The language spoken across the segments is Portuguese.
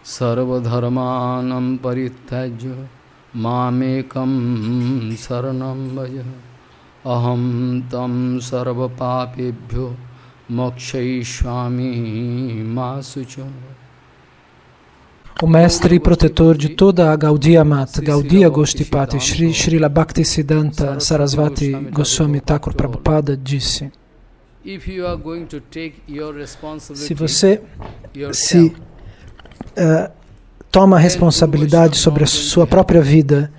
Sarvadharmanam parityajya mamekam saranam vaja aham tam sarva papebhyo mokshaishvami masucha. O mestre e protetor de toda a Gaudiya Mata, Gaudiya Goshtipati, Srila Bhaktisiddhanta Sarasvati Goswami Thakur Prabhupada disse: se você toma a responsabilidade sobre a sua própria vida,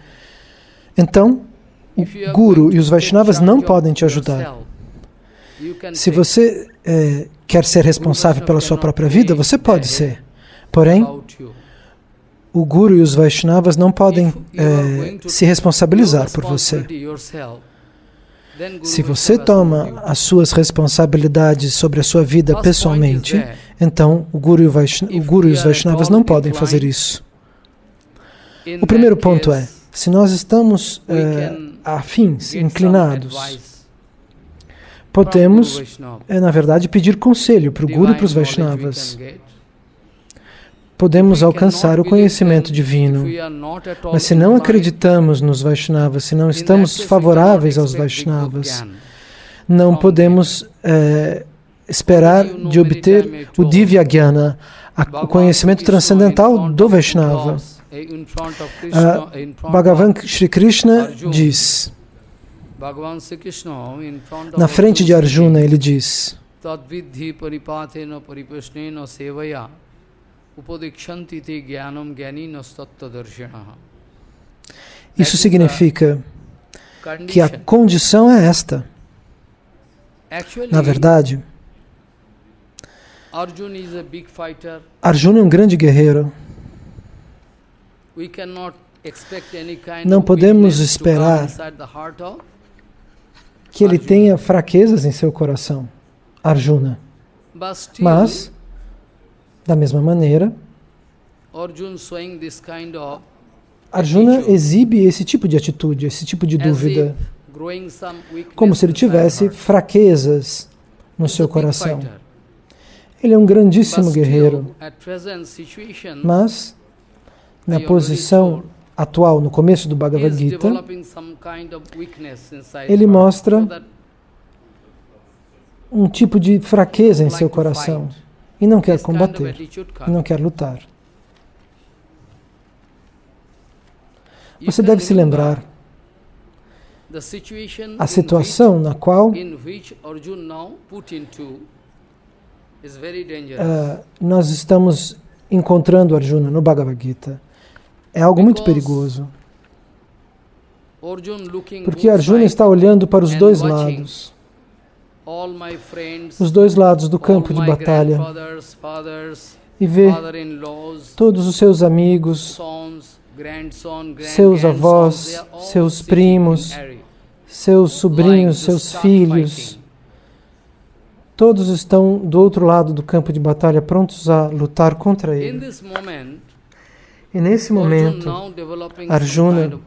então o Guru e os Vaishnavas não podem te ajudar. Se você quer ser responsável pela sua própria vida, você pode ser. Porém, o Guru e os Vaishnavas não podem se responsabilizar por você. Se você toma as suas responsabilidades sobre a sua vida pessoalmente, então o Guru e os Vaishnavas não podem fazer isso. O primeiro ponto é, se nós estamos afins, inclinados, podemos, na verdade, pedir conselho para o Guru e para os Vaishnavas. Podemos alcançar o conhecimento divino. Mas se não acreditamos nos Vaishnavas, se não estamos favoráveis aos Vaishnavas, não podemos esperar de obter o Divya Jnana, o conhecimento transcendental do Vaishnava. Bhagavan Shri Krishna diz, na frente de Arjuna, ele diz: isso significa que a condição é esta. Na verdade, Arjuna é um grande guerreiro. Não podemos esperar que ele tenha fraquezas em seu coração, Arjuna. Mas, da mesma maneira, Arjuna exibe esse tipo de atitude, esse tipo de dúvida, como se ele tivesse fraquezas no seu coração. Ele é um grandíssimo guerreiro, mas, na posição atual, no começo do Bhagavad Gita, ele mostra um tipo de fraqueza em seu coração e não quer combater, e não quer lutar. Você deve se lembrar a situação na qual nós estamos encontrando Arjuna no Bhagavad Gita. É algo muito perigoso. Porque Arjuna está olhando para os dois lados. Os dois lados do campo de batalha. E vê todos os seus amigos, seus avós, seus primos, seus sobrinhos, seus filhos. Todos estão do outro lado do campo de batalha, prontos a lutar contra ele. E nesse momento, Arjuna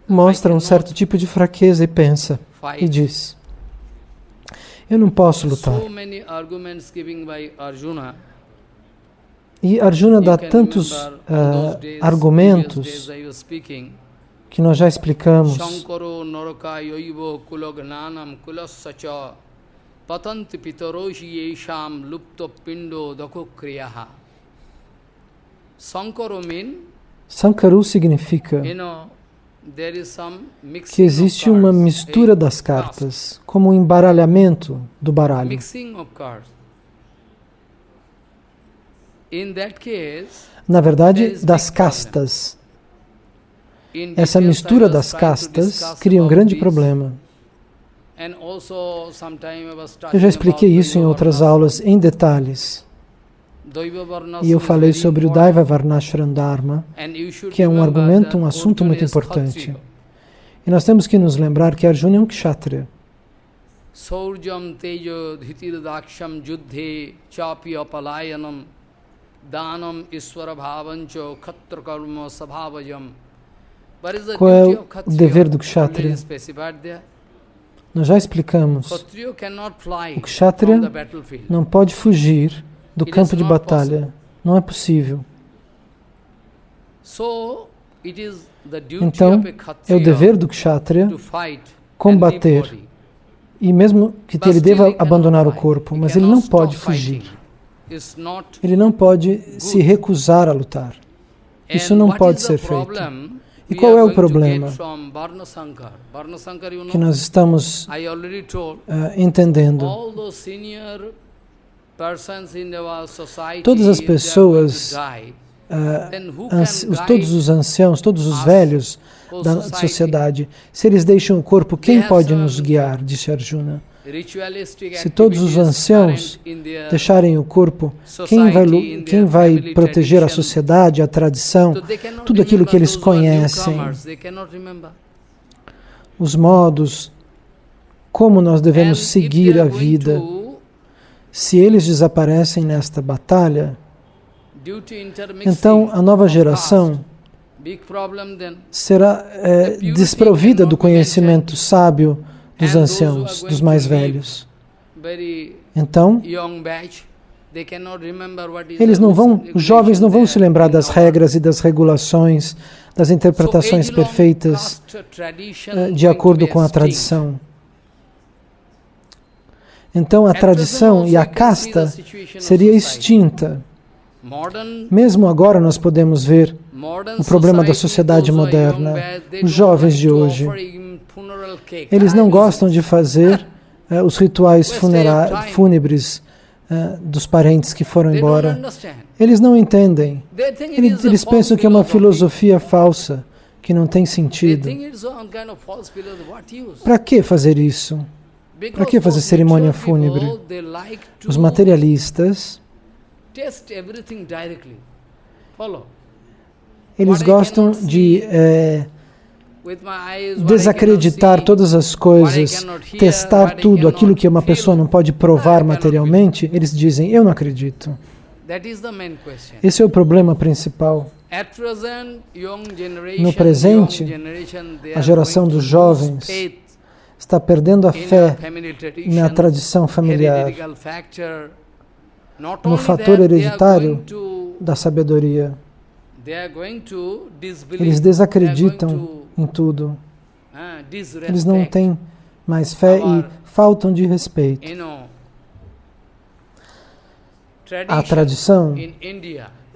mostra um certo tipo de fraqueza e pensa, e diz: eu não posso lutar. E Arjuna dá tantos argumentos que nós já explicamos. Sankaru significa que existe uma mistura das cartas, como um embaralhamento do baralho. Na verdade, das castas. Essa mistura das castas cria um grande problema. Eu já expliquei isso em outras aulas em detalhes. E eu falei sobre o Daiva Varnashram Dharma, que é um argumento, um assunto muito importante. E nós temos que nos lembrar que Arjuna é um kshatriya. Qual é o dever do kshatriya? Nós já explicamos. O kshatriya não pode fugir do campo de batalha. Não é possível. Então, é o dever do kshatriya combater. E mesmo que ele deva abandonar o corpo, mas ele não pode fugir. Ele não pode se recusar a lutar. Isso não pode ser feito. E qual é o problema que nós estamos entendendo? Todas as pessoas, todos os anciãos, todos os velhos da sociedade, se eles deixam o corpo, quem pode nos guiar? Disse Arjuna. Se todos os anciãos deixarem o corpo, quem vai proteger a sociedade, a tradição, tudo aquilo que eles conhecem, os modos, como nós devemos seguir a vida? Se eles desaparecem nesta batalha, então a nova geração será desprovida do conhecimento sábio dos anciãos, dos mais velhos. Então, os jovens não vão se lembrar das regras e das regulações, das interpretações perfeitas de acordo com a tradição. Então, a tradição e a casta seria extinta. Mesmo agora nós podemos ver o problema da sociedade moderna. Os jovens de hoje, eles não gostam de fazer os rituais fúnebres dos parentes que foram embora. Eles não entendem. Eles pensam que é uma filosofia falsa, que não tem sentido. Para que fazer isso? Para que fazer cerimônia fúnebre? Os materialistas, eles gostam de desacreditar todas as coisas, testar tudo, aquilo que uma pessoa não pode provar materialmente, eles dizem, eu não acredito. Esse é o problema principal. No presente, a geração dos jovens está perdendo a fé na tradição familiar, no fator hereditário da sabedoria. Eles desacreditam em tudo. Eles não têm mais fé e faltam de respeito. A tradição,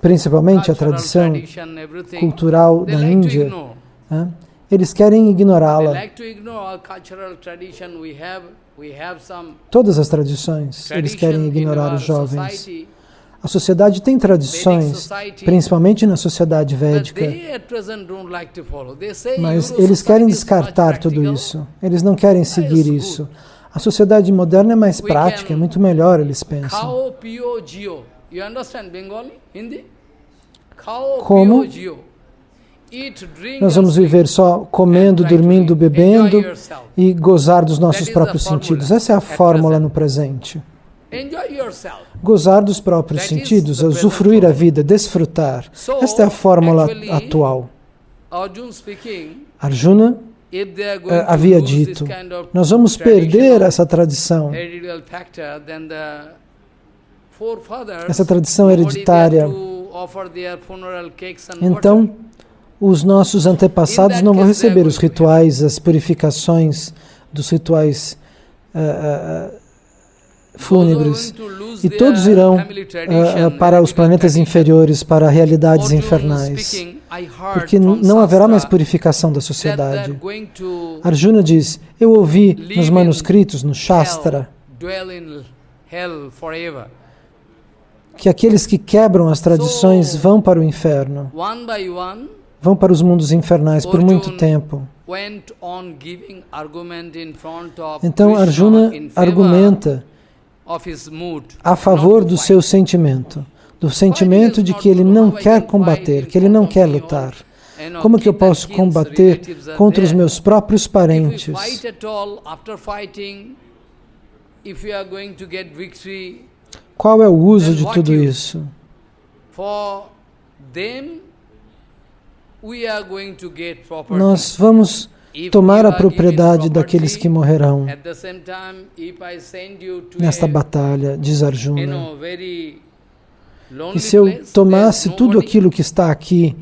principalmente a tradição cultural da Índia, eles querem ignorá-la. Todas as tradições, eles querem ignorar os jovens. A sociedade tem tradições, principalmente na sociedade védica, mas eles querem descartar tudo isso. Eles não querem seguir isso. A sociedade moderna é mais prática, é muito melhor, eles pensam. Como nós vamos viver só comendo, dormindo, bebendo e gozar dos nossos próprios sentidos? Essa é a fórmula no presente. Gozar dos próprios sentidos, usufruir a vida, desfrutar. Esta é a fórmula atual. Arjuna havia dito, nós vamos perder essa tradição, essa tradição hereditária. Então, os nossos antepassados não vão receber os rituais, as purificações dos rituais fúnebres. E todos irão para os planetas inferiores, para realidades infernais. Porque não haverá mais purificação da sociedade. Arjuna diz, eu ouvi nos manuscritos, no Shastra, que aqueles que quebram as tradições vão para o inferno. Vão para os mundos infernais por muito tempo. Então Arjuna argumenta a favor do seu sentimento, do sentimento de que ele não quer combater, que ele não quer lutar. Como que eu posso combater contra os meus próprios parentes? Qual é o uso de tudo isso? Nós vamos tomar a propriedade daqueles que morrerão nesta batalha, diz Arjuna. E se eu tomasse tudo aquilo que está aqui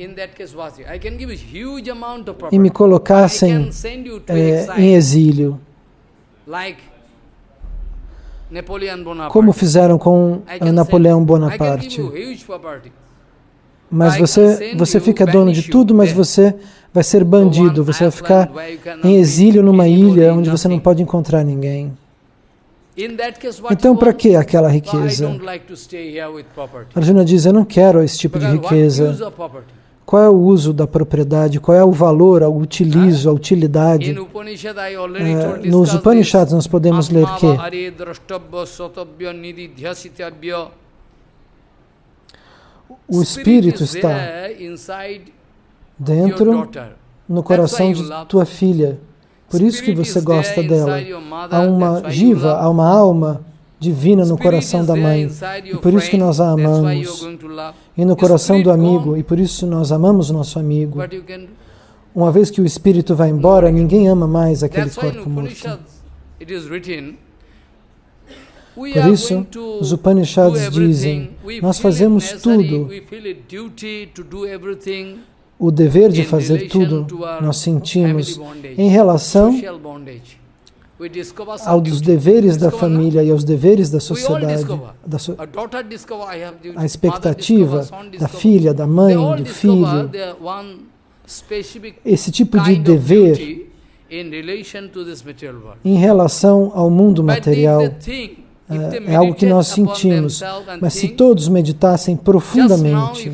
e me colocassem em exílio, como fizeram com Napoleão Bonaparte. Mas você fica dono de tudo, mas você vai ser bandido, você vai ficar em exílio numa ilha onde você não pode encontrar ninguém. Então, para que aquela riqueza? Arjuna diz, eu não quero esse tipo de riqueza. Qual é o uso da propriedade? Qual é o valor, o utilizo, a utilidade? Nos Upanishads nós podemos ler que o Espírito está dentro, no coração de tua filha. Por isso que você gosta dela. Há uma jiva, há uma alma divina no coração da mãe. E por isso que nós a amamos. E no coração do amigo. E por isso nós amamos o nosso amigo. Uma vez que o espírito vai embora, ninguém ama mais aquele corpo morto. Por isso, os Upanishads dizem, nós fazemos tudo. O dever de fazer tudo, nós sentimos em relação aos deveres da família e aos deveres da sociedade, a expectativa da filha, da mãe, do filho. Esse tipo de dever em relação ao mundo material é algo que nós sentimos. Mas se todos meditassem profundamente,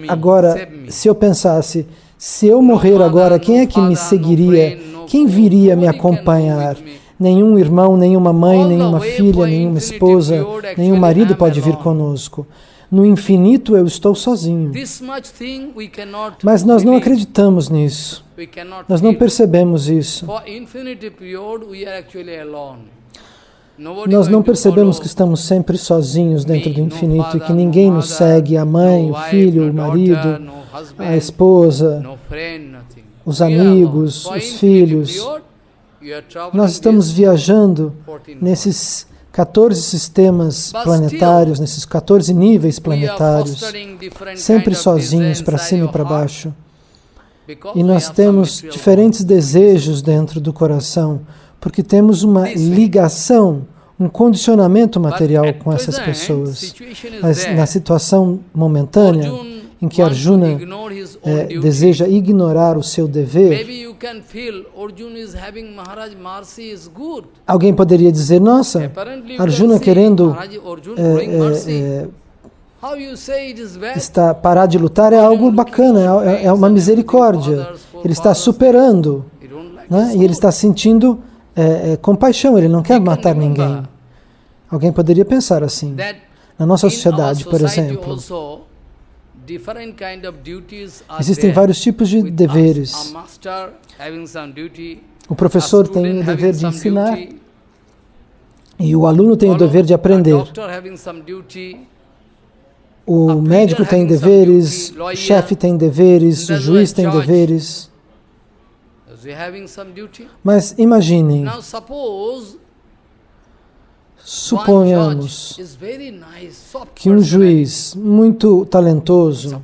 agora, se eu pensasse, se eu morrer agora, quem é que me seguiria? Quem viria me acompanhar? Nenhum irmão, nenhuma mãe, nenhuma filha, nenhuma esposa, nenhum marido pode vir conosco. No infinito eu estou sozinho. Mas nós não acreditamos nisso. Nós não percebemos isso. Nós não percebemos que estamos sempre sozinhos dentro do infinito e que ninguém nos segue, a mãe, o filho, o marido, a esposa, os amigos, os filhos. Nós estamos viajando nesses 14 sistemas planetários, nesses 14 níveis planetários, sempre sozinhos, para cima e para baixo. E nós temos diferentes desejos dentro do coração, porque temos uma ligação, um condicionamento material com essas pessoas. Mas na situação momentânea, em que Arjuna deseja ignorar o seu dever, alguém poderia dizer, nossa, Arjuna querendo parar de lutar é algo bacana, é uma misericórdia. Ele está superando, né? E ele está sentindo compaixão, ele não quer matar ninguém. Alguém poderia pensar assim. Na nossa sociedade, por exemplo, existem vários tipos de deveres. O professor tem o dever de ensinar e o aluno tem o dever de aprender. O médico tem deveres, o chefe tem deveres, o juiz tem deveres. Mas imaginem, suponhamos que um juiz muito talentoso,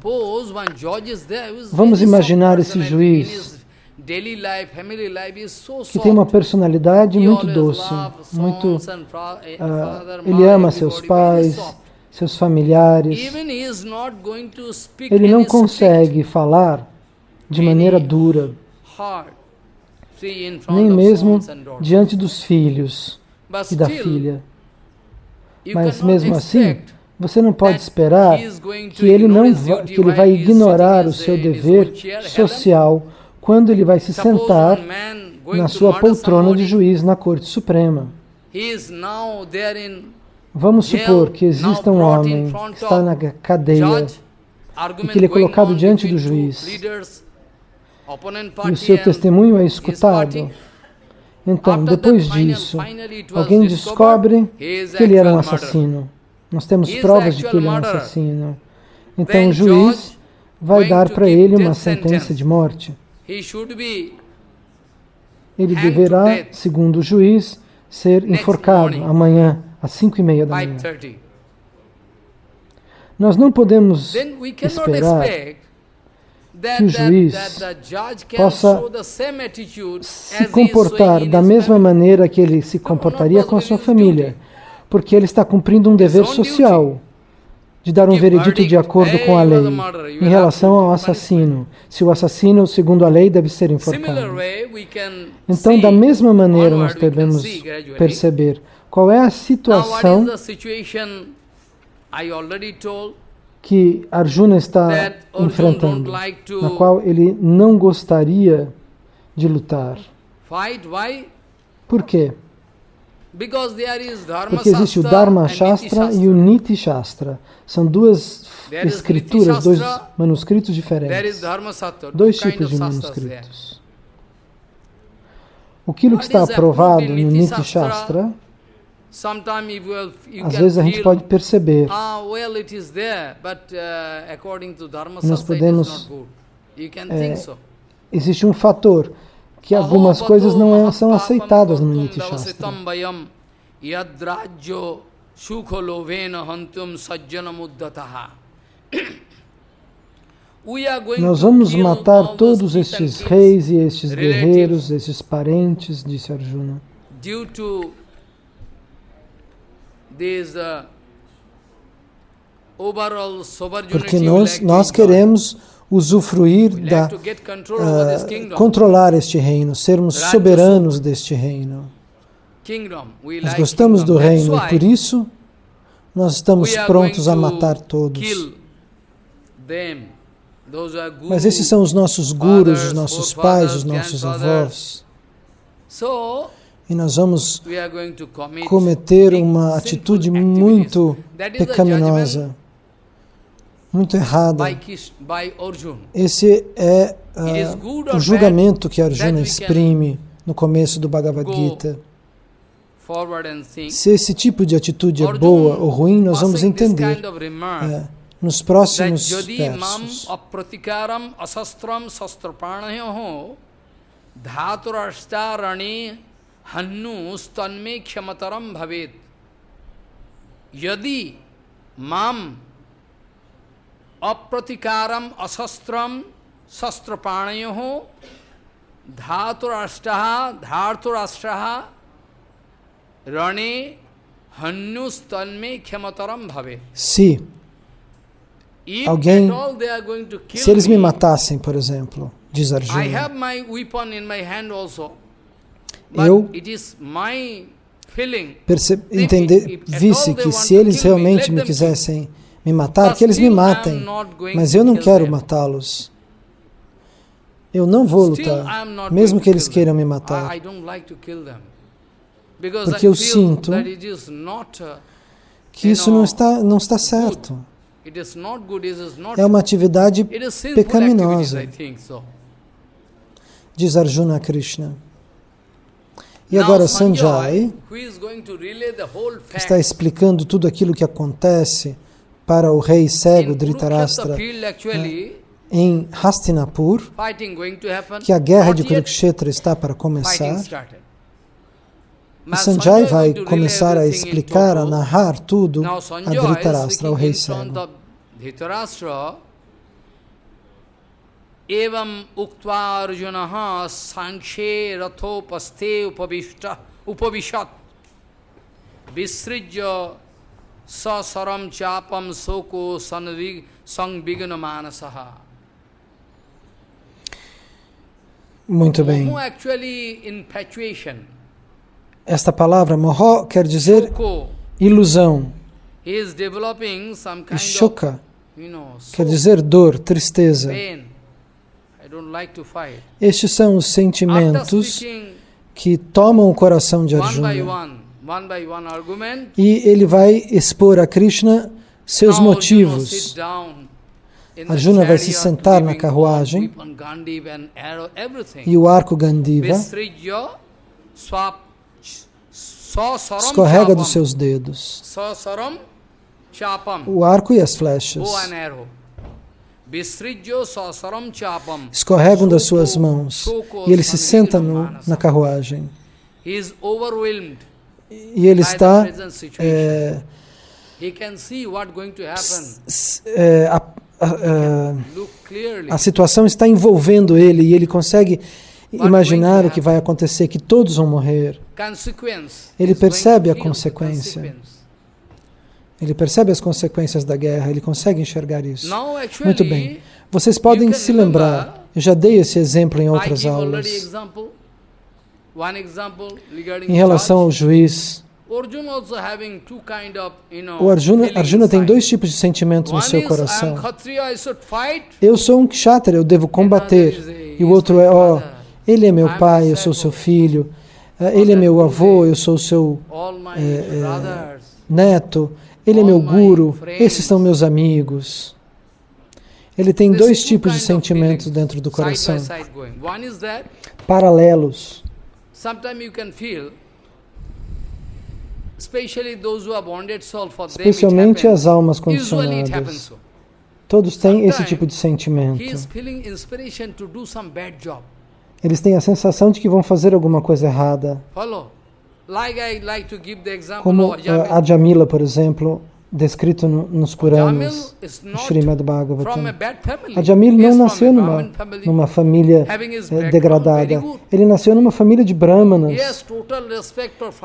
vamos imaginar esse juiz que tem uma personalidade muito doce, ele ama seus pais, seus familiares, ele não consegue falar de maneira dura, nem mesmo diante dos filhos e da filha. Mas mesmo assim, você não pode esperar que ele vai ignorar o seu dever social quando ele vai se sentar na sua poltrona de juiz na Corte Suprema. Vamos supor que exista um homem que está na cadeia e que ele é colocado diante do juiz e o seu testemunho é escutado. Então, depois disso, alguém descobre que ele era um assassino. Nós temos provas de que ele é um assassino. Então, o juiz vai dar para ele uma sentença de morte. Ele deverá, segundo o juiz, ser enforcado amanhã às 5:30 da manhã. 5:30. Nós não podemos Then we cannot esperar expect que o juiz that the judge can possa show the same attitude se as he is comportar showing in da his mesma family. maneira que ele se comportaria com a sua família, porque ele está cumprindo um dever social de dar um veredito de acordo com a lei em relação ao assassino. Se o assassino, segundo a lei, deve ser enforcado. Então, da mesma maneira, nós devemos perceber qual é a situação que Arjuna está enfrentando, na qual ele não gostaria de lutar. Por quê? Porque existe o Dharma Shastra e o Niti Shastra. São duas escrituras, dois manuscritos diferentes. Dois tipos de manuscritos. Aquilo que está aprovado no Niti Shastra, às vezes a gente pode perceber. Nós podemos... existe um fator que algumas coisas não são aceitadas no Niti Shastra. Nós vamos matar todos estes reis e estes guerreiros, estes parentes, disse Arjuna. Porque nós queremos usufruir controlar este reino, sermos soberanos deste reino. Nós gostamos do reino e por isso nós estamos prontos a matar todos. Mas esses são os nossos gurus, os nossos pais, os nossos avós. E nós vamos cometer uma atitude muito pecaminosa, muito errada. Esse é o julgamento que Arjuna exprime no começo do Bhagavad Gita. Se esse tipo de atitude é boa ou ruim, nós vamos entender nos próximos versos. Hannu stanme khyamataram bhavet. Yadi mam apratikaram asastram sastrapanayoho dharturashtaha rane hannu stanme khyamataram bhavet. Se alguém, se eles me matassem, por exemplo, diz Arjuna, eu visse que se eles realmente me quisessem me matar, que eles me matem, mas eu não quero matá-los. Eu não vou lutar, mesmo que eles queiram me matar, porque eu sinto que isso não está certo. É uma atividade pecaminosa, diz Arjuna a Krishna. E agora Sanjay está explicando tudo aquilo que acontece para o rei cego Dhritarashtra em Hastinapur, que a guerra de Kurukshetra está para começar. E Sanjay vai começar a explicar, a narrar tudo a Dhritarashtra, o rei cego. Evam uktva arjunaha sankshe rathopaste upavishat visrijya sasaram chapam soko sanvigna manasaha. Muito bem. Esta palavra moho quer dizer ilusão. E shoka quer dizer dor, tristeza. Estes são os sentimentos que tomam o coração de Arjuna. E ele vai expor a Krishna seus motivos. Arjuna vai se sentar na carruagem e o arco Gandiva escorrega dos seus dedos. O arco e as flechas escorregam das suas mãos e ele se senta na carruagem. e ele by the está present situation. He can see what going to happen. Look clearly. A situação está envolvendo ele e ele consegue imaginar o que vai acontecer, que todos vão morrer. Ele percebe a consequência. Ele percebe as consequências da guerra, ele consegue enxergar isso. Muito bem. Vocês podem se lembrar, eu já dei esse exemplo em outras aulas. Em relação ao juiz, o Arjuna tem dois tipos de sentimentos no seu coração. Eu sou um kshatriya, eu devo combater. E o outro é, ele é meu pai, eu sou seu filho. Ele é meu avô, eu sou seu neto. Ele é meu guru, esses são meus amigos. Ele tem dois tipos de sentimentos dentro do coração, paralelos. Especialmente as almas condicionadas. Todos têm esse tipo de sentimento. Eles têm a sensação de que vão fazer alguma coisa errada. Como a Jamila, por exemplo, descrito nos Puranas, no Srimad Bhagavatam. A Jamila não nasceu numa família degradada. Ele nasceu numa família de brahmanas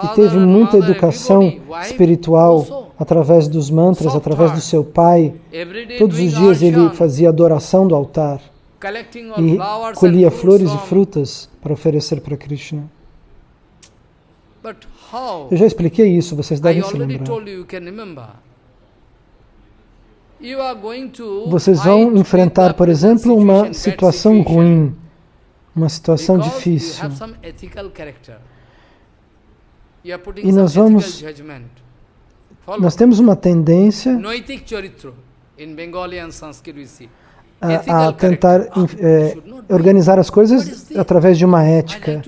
e teve muita educação espiritual através dos mantras, através do seu pai. Todos os dias ele fazia adoração do altar e colhia flores e frutas para oferecer para Krishna. Eu já expliquei isso, vocês devem se lembrar. Vocês vão enfrentar, por exemplo, uma situação ruim, uma situação difícil. E nós temos uma tendência a tentar organizar as coisas através de uma ética.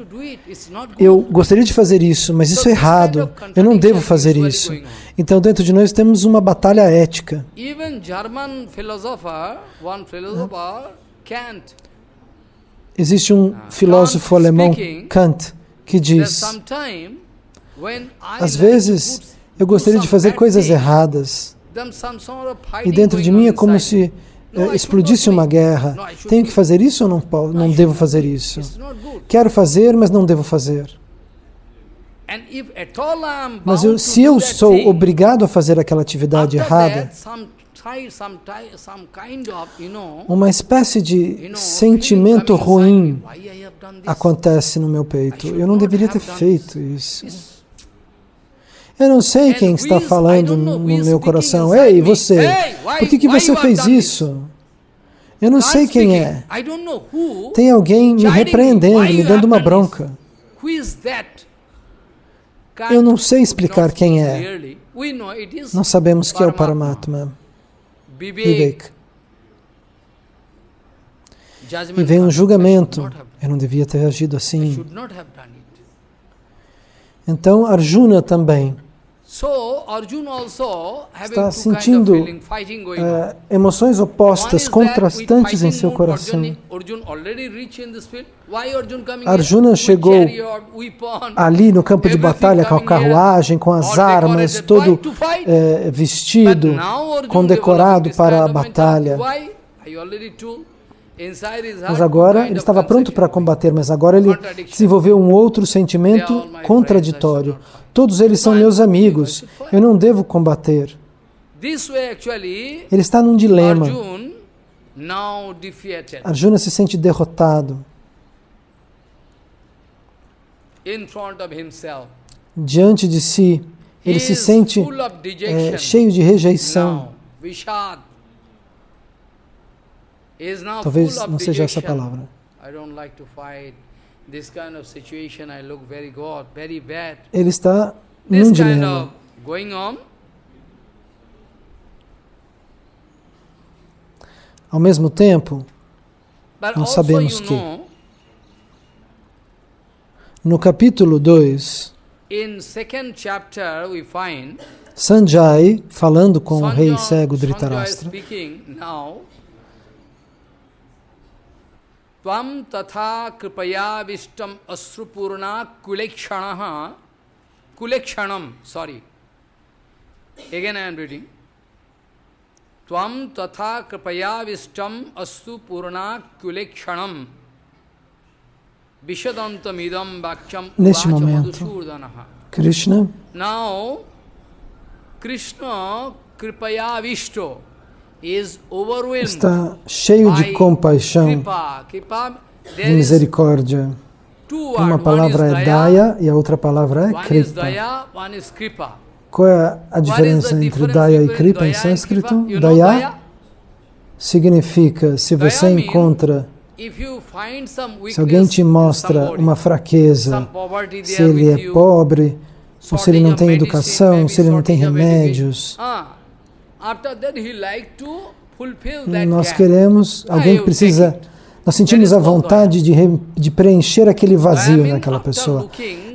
Eu gostaria de fazer isso, mas isso é errado. Eu não devo fazer isso. Então, dentro de nós temos uma batalha ética. Existe um filósofo alemão, Kant, que diz: às vezes eu gostaria de fazer coisas erradas e dentro de mim é como se explodisse uma guerra. Tenho que fazer isso ou não devo fazer isso? Quero fazer, mas não devo fazer. Mas se eu sou obrigado a fazer aquela atividade errada, uma espécie de sentimento ruim acontece no meu peito. Eu não deveria ter feito isso. Eu não sei quem está falando no meu coração. Ei, você, por que você fez isso? Eu não sei quem é. Tem alguém me repreendendo, me dando uma bronca. Eu não sei explicar quem é. Nós sabemos que é o Paramatma, Vivek. E vem um julgamento. Eu não devia ter agido assim. Então Arjuna também está sentindo emoções opostas, contrastantes em seu coração. Arjuna chegou ali no campo de batalha com a carruagem, com as armas, todo vestido, condecorado para a batalha. Mas agora ele estava pronto para combater, mas agora ele desenvolveu um outro sentimento contraditório. Todos eles são meus amigos, eu não devo combater. Ele está num dilema. Arjuna se sente derrotado. Diante de si, ele se sente cheio de rejeição. Talvez não seja essa palavra. Ele está num dilema. Ao mesmo tempo, nós sabemos que no capítulo 2, Sanjay, falando com o rei cego Dhritarashtra, Tvam tatha kripaya vishtam asrupurna kulekshanaha kulekshanam, sorry. Again I am reading. Tvam tatha kripaya vistam astu purna kulekshanam vishadantam idam vakhyam Neste uvacha momento, madhusudanaha. Krishna Now, Krishna kripaya visto is overwhelmed está cheio de by compaixão kripa. Kripa, e there is misericórdia. two Uma words. One is palavra é Daya e a outra palavra é one is Kripa. Daya, one is kripa. Qual é a diferença entre Daya e Kripa em sânscrito? Daya significa se você encontra, se alguém te mostra uma fraqueza, se ele é pobre, ou se ele não tem educação, se ele não tem remédios. Nós queremos, alguém que precisa, nós sentimos a vontade de preencher aquele vazio naquela pessoa.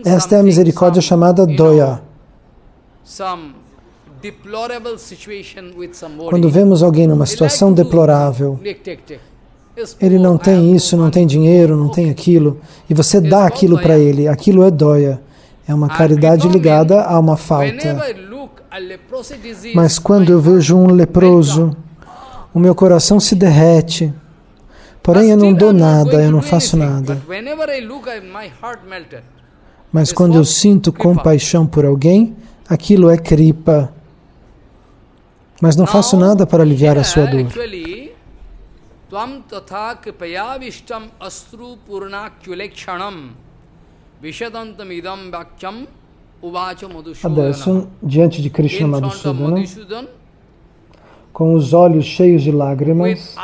Esta é a misericórdia chamada Daya. Quando vemos alguém numa situação deplorável, ele não tem isso, não tem dinheiro, não tem aquilo, e você dá aquilo para ele, aquilo é Daya. É uma caridade ligada a uma falta. Mas quando eu vejo um leproso, o meu coração se derrete. Porém, eu não dou nada, eu não faço nada. Mas quando eu sinto compaixão por alguém, aquilo é kripa. Mas não faço nada para aliviar a sua dor. Adesso, diante de Krishna Madhusudana, com os olhos cheios de lágrimas,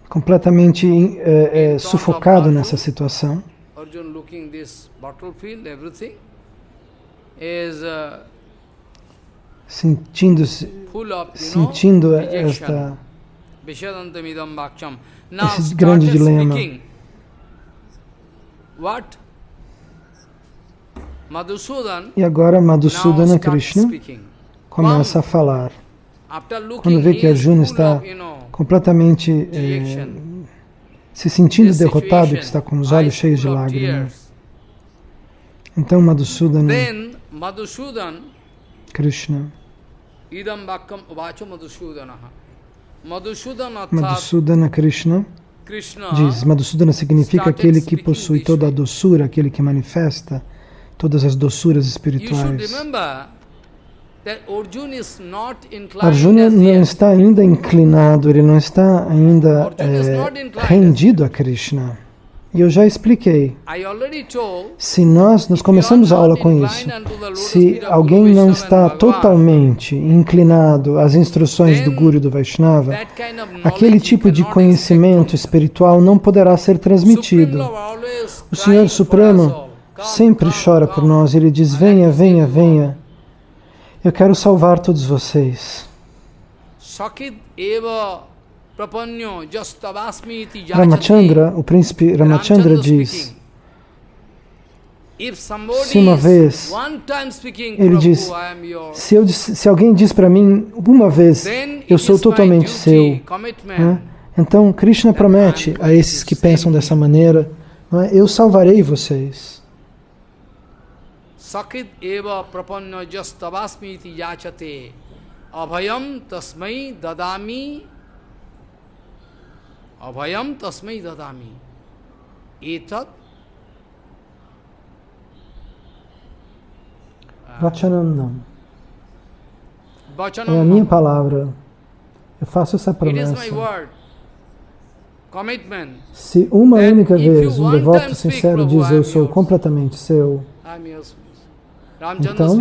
completamente sufocado nessa situação, sentindo esse grande dilema. E agora Madhusudana Krishna começa a falar. Quando vê que Arjuna está completamente se sentindo derrotado, que está com os olhos cheios de lágrimas, então Madhusudana Krishna Madhusudana Krishna diz, Madhusudana significa aquele que possui toda a doçura, aquele que manifesta todas as doçuras espirituais. Arjuna não está ainda inclinado, ele não está ainda rendido a Krishna. E eu já expliquei. Se nós começamos a aula com isso, se alguém não está totalmente inclinado às instruções do Guru e do Vaishnava, aquele tipo de conhecimento espiritual não poderá ser transmitido. O Senhor Supremo sempre chora por nós, Ele diz, venha, venha, venha. Eu quero salvar todos vocês. Ramachandra, o príncipe Ramachandra diz, se uma vez, ele diz, se alguém diz para mim uma vez, eu sou totalmente seu, né? Então Krishna promete a esses que pensam dessa maneira, não é? Eu salvarei vocês. Sakit eva prapanyo jastavasmiti yachate abhayam tasmai dadami etat Vachanam. É a minha palavra. Eu faço essa promessa. Se uma única vez um devoto sincero diz eu sou completamente seu, então,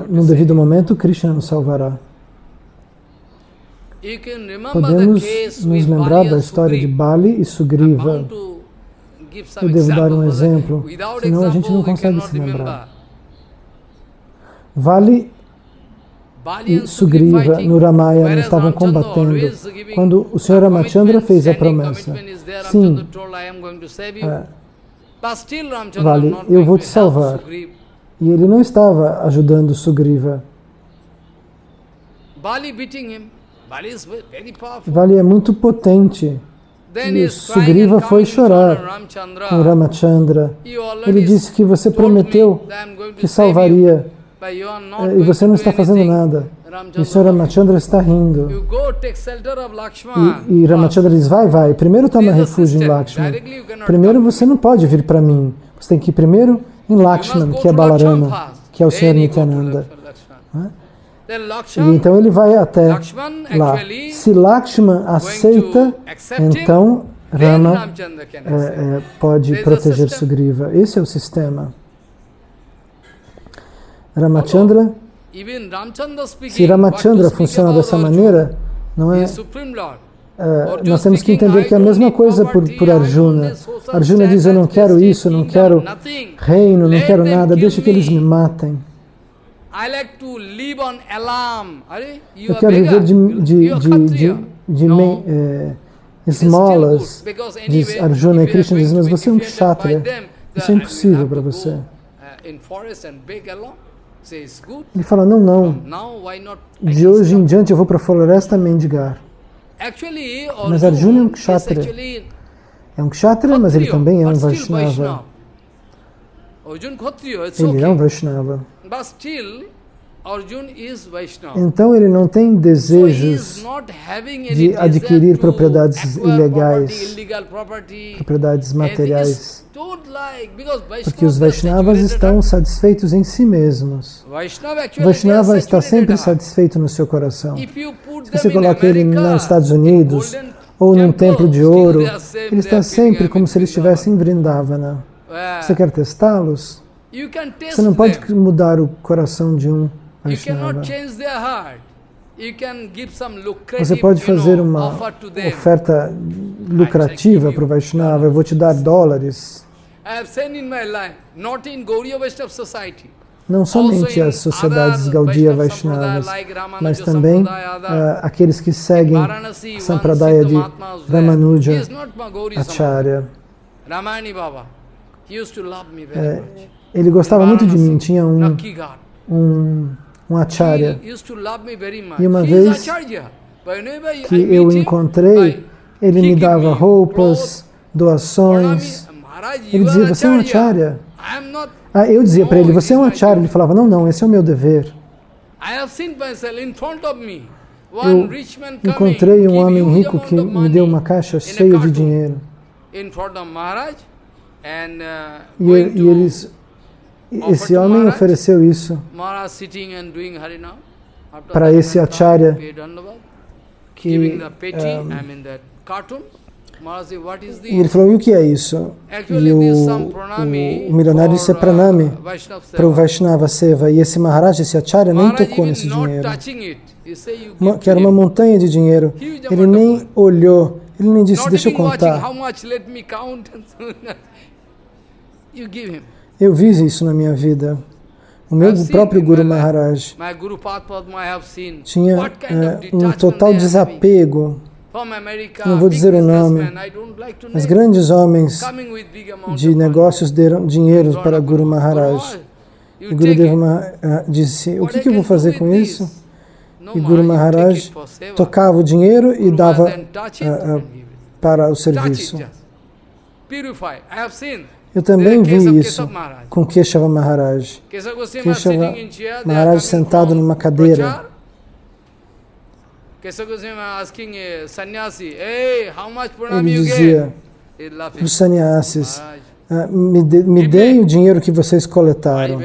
num devido momento, Krishna nos salvará. Podemos nos lembrar da história de Bali e Sugriva. Eu devo dar um exemplo, senão a gente não consegue se lembrar. Bali e Sugriva no Ramayana estavam combatendo quando o Sr. Ramachandra fez a promessa. Sim, Bali, eu vou te salvar. E ele não estava ajudando Sugriva. Bali é muito potente. E o Sugriva foi chorar com Ramachandra. Ele disse que você prometeu que salvaria e você não está fazendo nada. E o Sr. Ramachandra está rindo. E Ramachandra diz, vai. Primeiro toma refúgio em Lakshman. Primeiro você não pode vir para mim. Você tem que ir primeiro em Lakshman, que é Balarama, que é o Sr. Nityananda. E então ele vai até lá. Se Lakshman aceita, então Rama pode proteger Sugriva. Esse é o sistema. Ramachandra, se Ramachandra funciona dessa maneira, não é? Nós temos que entender que é a mesma coisa por Arjuna. Arjuna diz, eu não quero isso, não quero reino, não quero nada, deixa que eles me matem. Eu quero viver de esmolas, diz Arjuna, e Krishna diz, mas você é um kshatriya, isso é impossível para você. Ele fala, não, de hoje em diante eu vou para a floresta mendigar. Mas Arjuna é um kshatriya. É um kshatriya, mas ele também é um Vaishnava. Ele é um Vaishnava. Então ele não tem desejos de adquirir propriedades ilegais, propriedades materiais, porque os Vaishnavas estão satisfeitos em si mesmos. O Vaishnava está sempre satisfeito no seu coração. Se você coloca ele nos Estados Unidos ou num templo de ouro, ele está sempre como se ele estivesse em Vrindavana. Você quer testá-los? Você não pode mudar o coração de um Vaishnava. Você pode fazer uma oferta lucrativa para o Vaishnava. Eu vou te dar dólares. Não somente as sociedades Gaudiya Vaishnavas, mas também aqueles que seguem a Sampradaya de Ramanuja Acharya. Ele gostava muito de mim, tinha um acharya. E uma vez que eu o encontrei, ele me dava roupas, doações. Ele dizia, você é um acharya. Eu dizia para ele, você é um acharya. Ele falava, não, esse é o meu dever. Eu encontrei um homem rico que me deu uma caixa cheia de dinheiro. Esse homem ofereceu isso para esse acharya que e ele falou, e o que é isso? E o milionário disse pranami para o Vaishnava Seva, e esse Maharaj, esse acharya, nem tocou nesse dinheiro, que era uma montanha de dinheiro. Ele nem olhou, ele nem disse, deixa eu contar. Eu vi isso na minha vida. O meu próprio Guru Maharaj tinha um total desapego, não vou dizer o nome, mas grandes homens de negócios deram dinheiro para Guru Maharaj. E Guru Deva disse, o que eu vou fazer com isso? E Guru Maharaj tocava o dinheiro e dava para o serviço. Eu também vi isso com Keshava Maharaj. Keshava Maharaj sentado numa cadeira. Ele dizia para os sannyasis, me deem o dinheiro que vocês coletaram.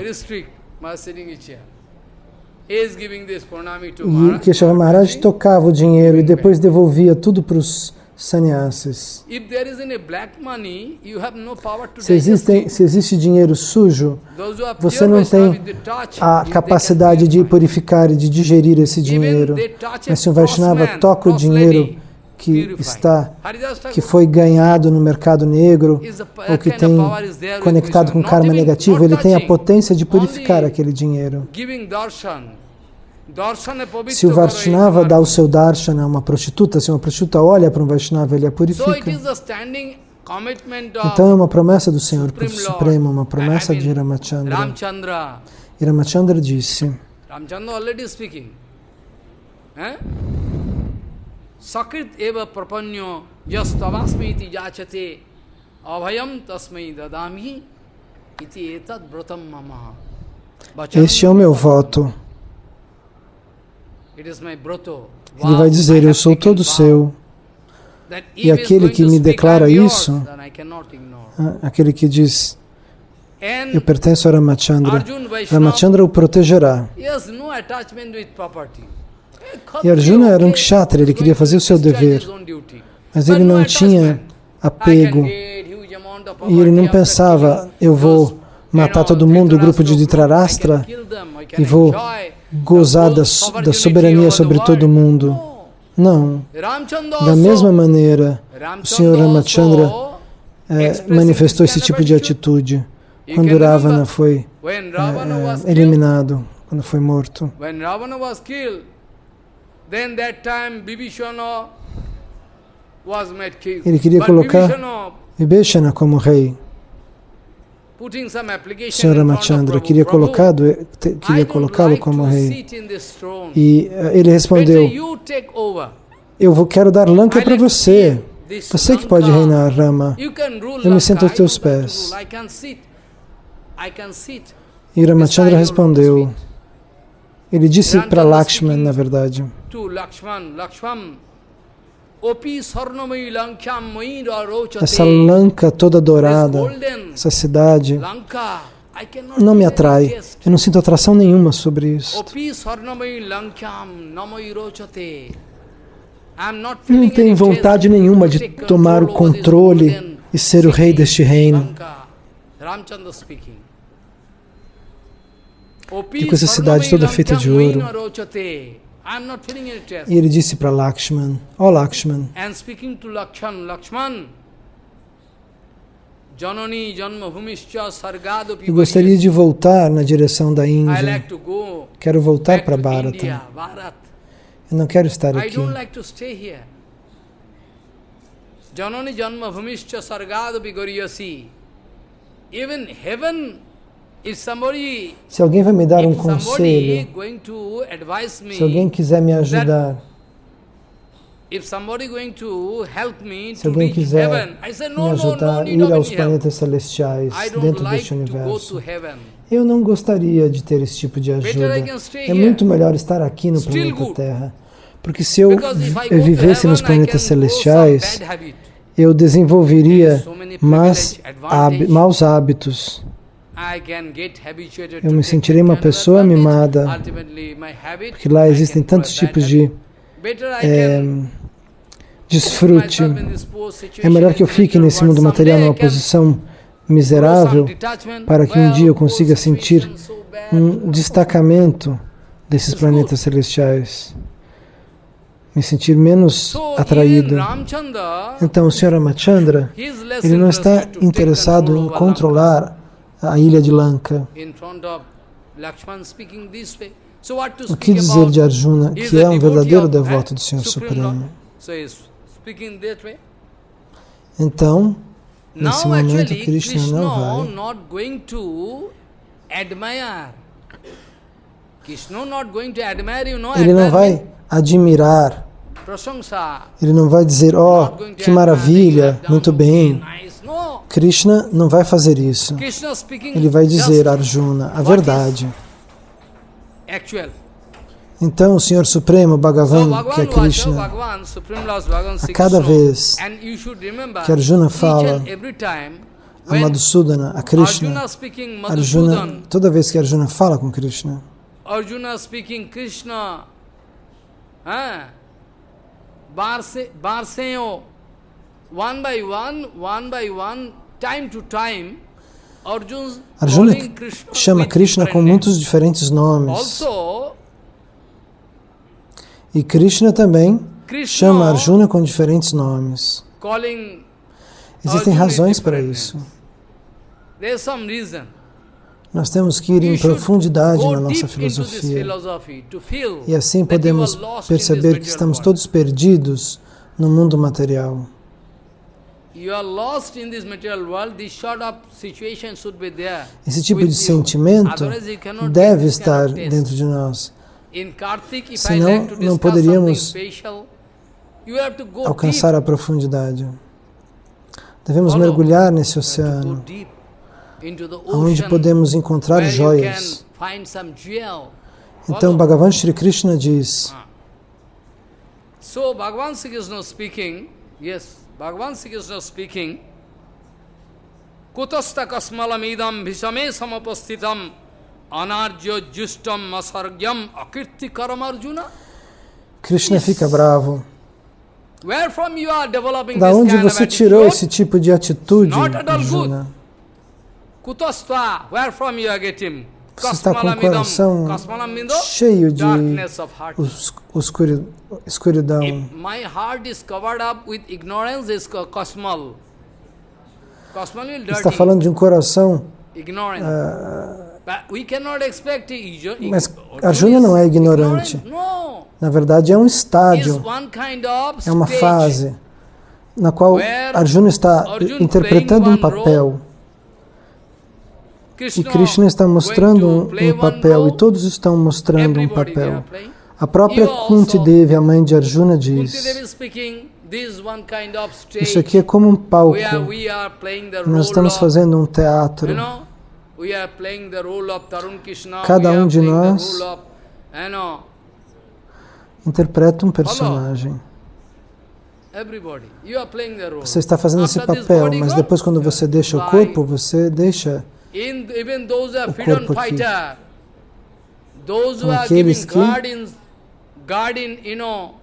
E Keshava Maharaj tocava o dinheiro e depois devolvia tudo para os sannyasis. Se existe dinheiro sujo, você não tem a capacidade de purificar e de digerir esse dinheiro. Mas se um Vaishnava toca o dinheiro que foi ganhado no mercado negro, ou que tem conectado com karma negativo, ele tem a potência de purificar aquele dinheiro. Se o Vaishnava dá o seu darshana a uma prostituta, se uma prostituta olha para um Vaishnava, ele a purifica. Então é uma promessa do Senhor Supremo, uma promessa de Ramachandra. E Ramachandra disse, Sakrit eva prapanyo yastavasmiti jachate abhayam tasmai dadami iti etat vratam mama. Este é o meu voto. Ele vai dizer, eu sou todo seu. E aquele que me declara isso, aquele que diz, eu pertenço a Ramachandra, Ramachandra o protegerá. E Arjuna era um kshatriya, ele queria fazer o seu dever, mas ele não tinha apego, e ele não pensava, eu vou matar todo mundo, o grupo de Dhritarashtra, e vou gozar da soberania sobre todo mundo. Não. Da mesma maneira, o Senhor Ramachandra manifestou esse tipo de atitude quando Ravana foi eliminado, quando foi morto. Ele queria colocar Vibhishana como rei. O Senhor Ramachandra queria colocá-lo como rei. E ele respondeu, eu quero dar Lanka para você. Você que pode reinar, Rama. Eu me sento aos teus pés. E Ramachandra respondeu, ele disse para Lakshman, na verdade, essa Lanka toda dourada, essa cidade, não me atrai. Eu não sinto atração nenhuma sobre isso. Não tenho vontade nenhuma de tomar o controle e ser o rei deste reino. E com essa cidade toda feita de ouro. E ele disse para Lakshman, Lakshman, eu gostaria de voltar na direção da Índia. Quero voltar para Bharata. Eu não quero estar aqui. Janani janma bhumischa sargado vigoriyasi. Even heaven, se alguém vai me dar um conselho, se alguém quiser me ajudar, se alguém quiser me ajudar a ir aos planetas celestiais dentro deste universo, eu não gostaria de ter esse tipo de ajuda. É muito melhor estar aqui no planeta Terra, porque se eu vivesse nos planetas celestiais, eu desenvolveria maus hábitos. Eu me sentirei uma pessoa mimada, porque lá existem tantos tipos de desfrute. É melhor que eu fique nesse mundo material numa posição miserável, para que um dia eu consiga sentir um destacamento desses planetas celestiais, me sentir menos atraído. Então o Sr. Ramachandra, ele não está interessado em controlar a ilha de Lanka. O que dizer de Arjuna, que é um verdadeiro devoto do Senhor Supremo? Então, nesse momento, Krishna não vai. Ele não vai admirar. Ele não vai dizer, que maravilha, muito bem. Krishna não vai fazer isso. Ele vai dizer a Arjuna a verdade. Então, o Senhor Supremo, Bhagavan, que é Krishna, a cada vez que Arjuna fala a Madhusudana, a Krishna, Arjuna, toda vez que Arjuna fala com Krishna, Barsenho, one by one, time to time, Arjuna chama Krishna com muitos diferentes nomes. E Krishna também chama Arjuna com diferentes nomes. Existem razões para isso. Nós temos que ir em profundidade na nossa filosofia. E assim podemos perceber que estamos todos perdidos no mundo material. Esse tipo de sentimento deve estar dentro de nós. Senão, não poderíamos alcançar a profundidade. Devemos mergulhar nesse oceano, onde podemos encontrar joias. Então, Bhagavan Shri Krishna diz, so Bhagavan Shri Krishna speaking, Kutasta kasmalam idam bhisame samapastitam anarjo justam masargyam akirti karam Arjuna. Krishna fica bravo. Where from you are developing Da this onde kind of você tirou esse attitude? tipo de atitude, Not at all Arjuna? Kutasta, where from you are getting? Você está com o Kasmalam idam, coração kasmalam indo, cheio de darkness of heart. escuridão. If my heart is covered up with ignorance, is kasmal. Kasmal will Está dirty. falando de um coração, Ignorance. But we cannot expect mas Arjuna não é ignorante. No. Na verdade, é um estágio, Is one kind of é uma stage fase na qual where Arjuna está Arjuna interpretando playing um one papel. E Krishna Krishna está mostrando going to play um papel, one e todos estão mostrando um everybody they are papel. playing. A própria You Kunti also- Devi, a mãe de Arjuna, Kunti diz, Devi speaking, this one kind of stage isso aqui é como um palco. where we are playing the Nós role estamos of, fazendo um teatro. you know, we are playing the role of Tarun Krishna, Cada we are de playing nós the role of, you know, Interpreta um personagem. everybody. You are playing the role. Você está fazendo esse After this papel, body mas gone, depois quando você deixa o fly. corpo, você deixa Even those who are o freedom corpo aqui. fighter, those who are Aqueles giving que- guard in, you know,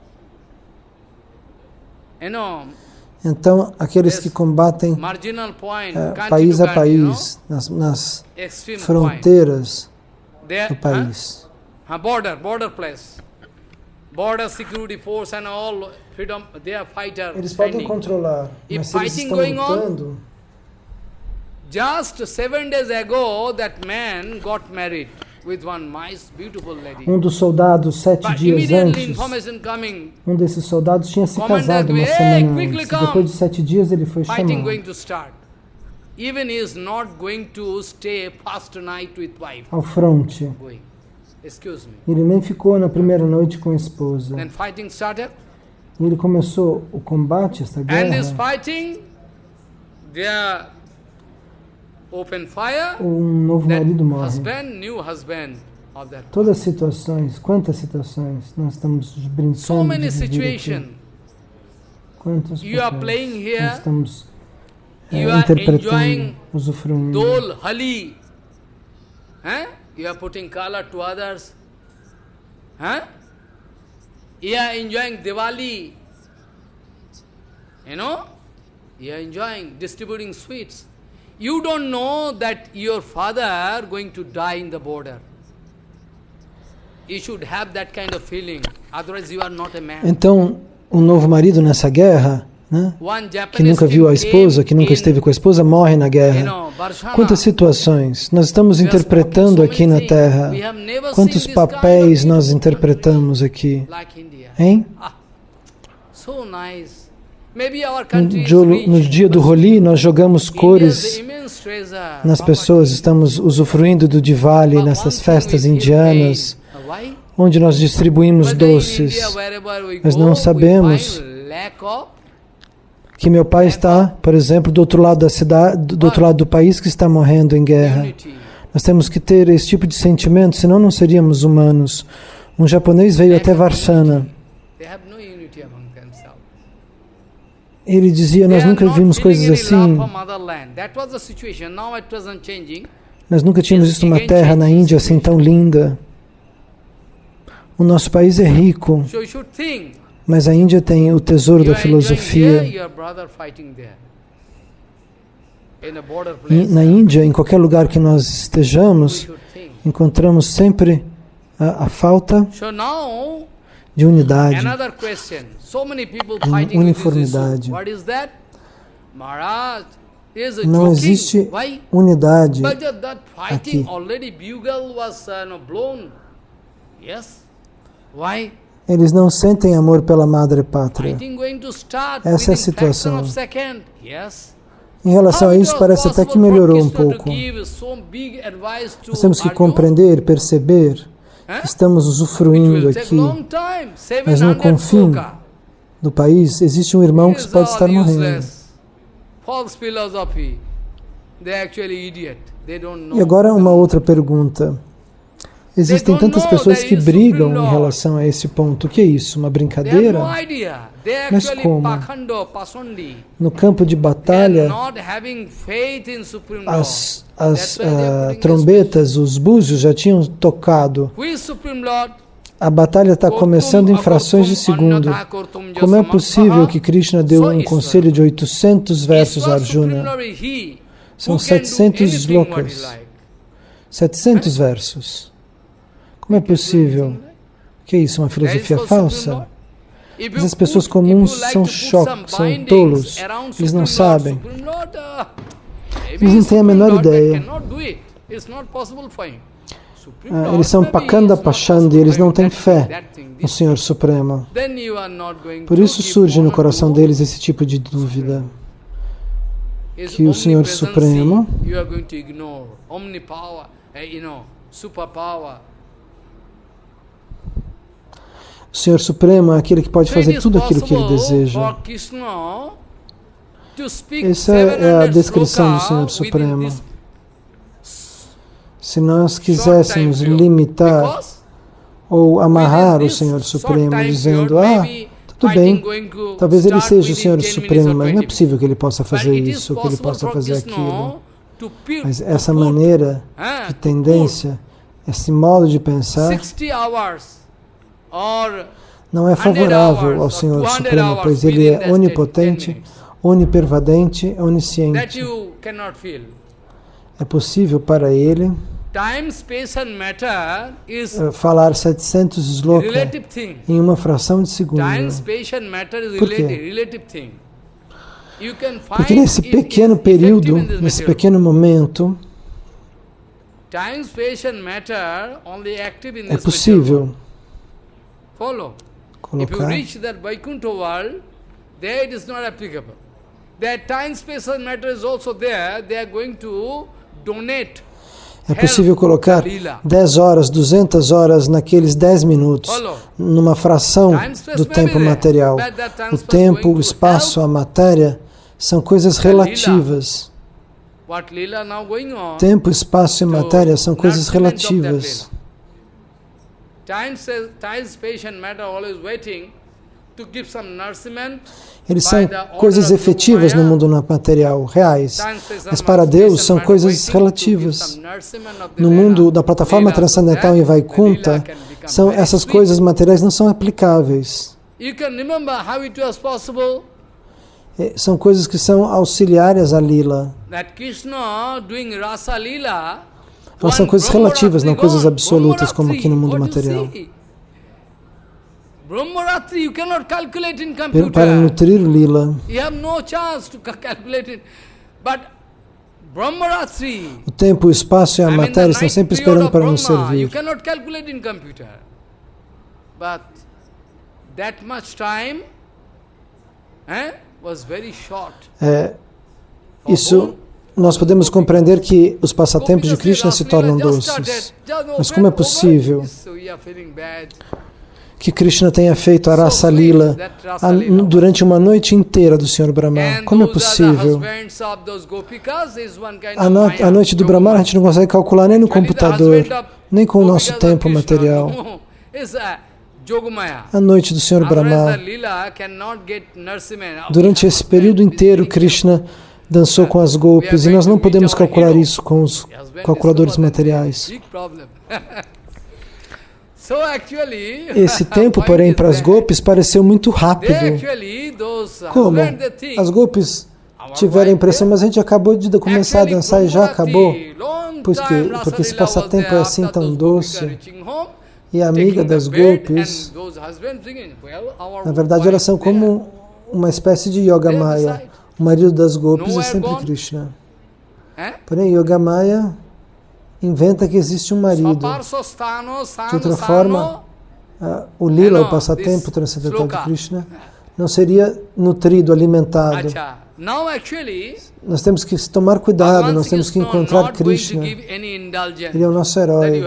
Então, aqueles que combatem marginal point, country país to a country, you know, país, nas extreme point. fronteiras There, do país. border place, border security force and all freedom, they are fighter Eles podem standing. controlar, If mas se eles fighting estão going on, lutando, Just 7 days ago, that man got married with one nice, beautiful lady. dos soldados, 7 But dias immediately antes, information coming, desses soldados tinha se Commander, casado uma hey, semana quickly antes. come. Depois de 7 dias ele foi fighting chamado going to start. Even he is not going to stay past night with wife. ao fronte. Going. Excuse me. Ele nem ficou na primeira noite com a esposa. Then fighting started. Ele começou o combate, esta And this guerra. fighting, they open fire. Novo That marido morre. new husband of that. Todas as situações, quantas situações nós estamos brincando So many de viver aqui. situations. Quantos You are papéis playing here, nós estamos you are interpretando, enjoying usufruindo. Dol, Hali. Huh? You are putting color to others. Huh? You are enjoying Diwali. You know? You are enjoying distributing sweets. You don't know that your father going to die in the border. You should have that kind of feeling. Otherwise you are not a man. Então, um novo marido nessa guerra, né, One que Japanese nunca viu a king esposa, que came nunca in, esteve com a esposa, morre na you guerra. know, Barshana. Quantas situações nós estamos We are interpretando so aqui many na things. Terra? We have never Quantos seen this kind papéis of nós beautiful interpretamos aqui? country like India. Hein? So nice. Maybe our country is No rich, dia do but Holi, nós jogamos India is cores the immense treasure. nas pessoas, estamos usufruindo do Diwali, But nessas one festas thing we feel indianas, pain. Why? onde nós distribuímos Whether in doces. India, wherever we Mas go, não we sabemos find lack of Que meu pai está, por exemplo, do outro lado da cidade, do outro lado do país, que está morrendo em guerra. unity. Nós temos que ter esse tipo de sentimento, senão não seríamos humanos. Um japonês veio até Varshana. They have no unity among themselves. Ele dizia, They nós are nunca not vimos feeling coisas any love assim. for motherland. That was the situation. Now it wasn't changing. Nós nunca tínhamos visto uma terra na Índia assim tão linda. O nosso país é rico, So you should think. mas a Índia tem o tesouro You da are enjoying here, filosofia. your brother fighting there. In a border E place. na Índia, em qualquer lugar que nós We estejamos, should think. encontramos sempre a falta So now, de unidade. another question. So many people fighting with this uniformidade. issue. What is that? Maharaj is Não joking. existe Why? unidade. But that fighting aqui. already bugle was blown. Yes. Why? Eles não sentem amor pela Madre Pátria. Fighting going to start Essa é a within fraction situação. of second. Yes. Em relação How a it isso, was parece até que possible for melhorou um Krishna to pouco. give so big advice to Nós temos que Arjuna? compreender, perceber Huh? que estamos It usufruindo will take aqui, long time. mas não com 700 fim. sloka. do país, existe um irmão que pode estar morrendo. False philosophy. They're actually idiot. They don't know. E agora uma outra pergunta. Existem tantas pessoas que brigam em relação a esse ponto. O que é isso? Uma brincadeira? Mas como? No campo de batalha, as trombetas, os búzios já tinham tocado. A batalha está começando em frações de segundo. Como é possível que Krishna deu um conselho de 800 versos a Arjuna? São 700 slokas. 700 versos. Como é possível? O que é isso? Uma filosofia falsa? Mas as pessoas comuns são são tolos. Eles não sabem. Eles não têm a menor ideia. Eles são Pakanda Pachandi, eles não têm fé no Senhor Supremo. Por isso surge no coração deles esse tipo de dúvida. Que o Senhor Supremo o Senhor Supremo é aquele que pode fazer tudo aquilo que Ele deseja. Essa é a descrição do Senhor Supremo. Se nós quiséssemos limitar ou amarrar o Senhor Supremo dizendo, tudo bem, talvez Ele seja o Senhor Supremo, mas não é possível que Ele possa fazer isso, que Ele possa fazer aquilo. Mas essa maneira de tendência, esse modo de pensar, não é favorável ao Senhor Supremo, pois Ele é onipotente, onipervadente, onisciente. É possível para Ele falar 700 slokas em uma fração de segundo. Por quê? Porque nesse pequeno período, nesse pequeno momento, é possível colocar é possível colocar 10 horas, 200 horas naqueles 10 minutos, numa fração do tempo material. O tempo, o espaço, a matéria são coisas relativas. Tempo, espaço e matéria são coisas relativas. Eles são coisas efetivas no mundo material, reais. Mas para Deus são coisas relativas. No mundo da plataforma transcendental em Vaikunta, essas coisas materiais não são aplicáveis. São coisas que são auxiliares à lila. Elas são coisas relativas, não coisas absolutas como aqui no mundo material. Para nutrir o lila, o tempo, o espaço e a matéria estão sempre esperando para nos servir. Isso nós podemos compreender que os passatempos de Krishna se tornam doces. Mas como é possível que Krishna tenha feito a Rasa Lila durante uma noite inteira do Sr. Brahma? Como é possível? A noite do Brahma a gente não consegue calcular nem no computador, nem com o nosso tempo material. A noite do Sr. Brahma, durante esse período inteiro, Krishna dançou com as gopis, e nós não podemos calcular isso com os calculadores materiais. Esse tempo, porém, para as gopis pareceu muito rápido. Como? As gopis tiveram a impressão, mas a gente acabou de começar a dançar e já acabou. Porque esse passatempo é assim tão doce. E a amiga das gopis, na verdade, elas são como uma espécie de Yogamaya. O marido das gopis é sempre Krishna. Porém, Yogamaya inventa que existe um marido. De outra forma, o lila, o passatempo transcendental de Krishna, não seria nutrido, alimentado Nós temos que tomar cuidado, nós temos que encontrar Krishna. Ele é o nosso herói.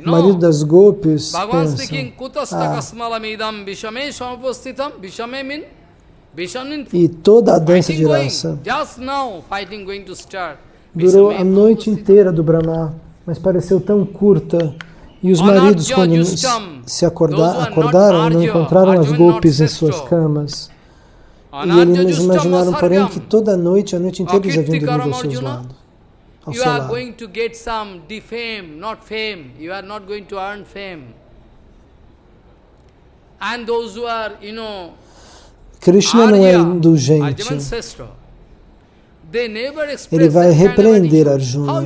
O marido das Gopis pensa, e toda a dança de raça durou a noite inteira do Brahma, mas pareceu tão curta. E os maridos, quando se acordaram, não encontraram as Gopis em suas camas. E eles imaginaram, porém, que toda a noite inteira eles haviam dormido ao seu lado. You are going to get some defame, not fame. You are not going to earn fame. And those who are, Krishna não é indulgente. Ele vai repreender Arjuna.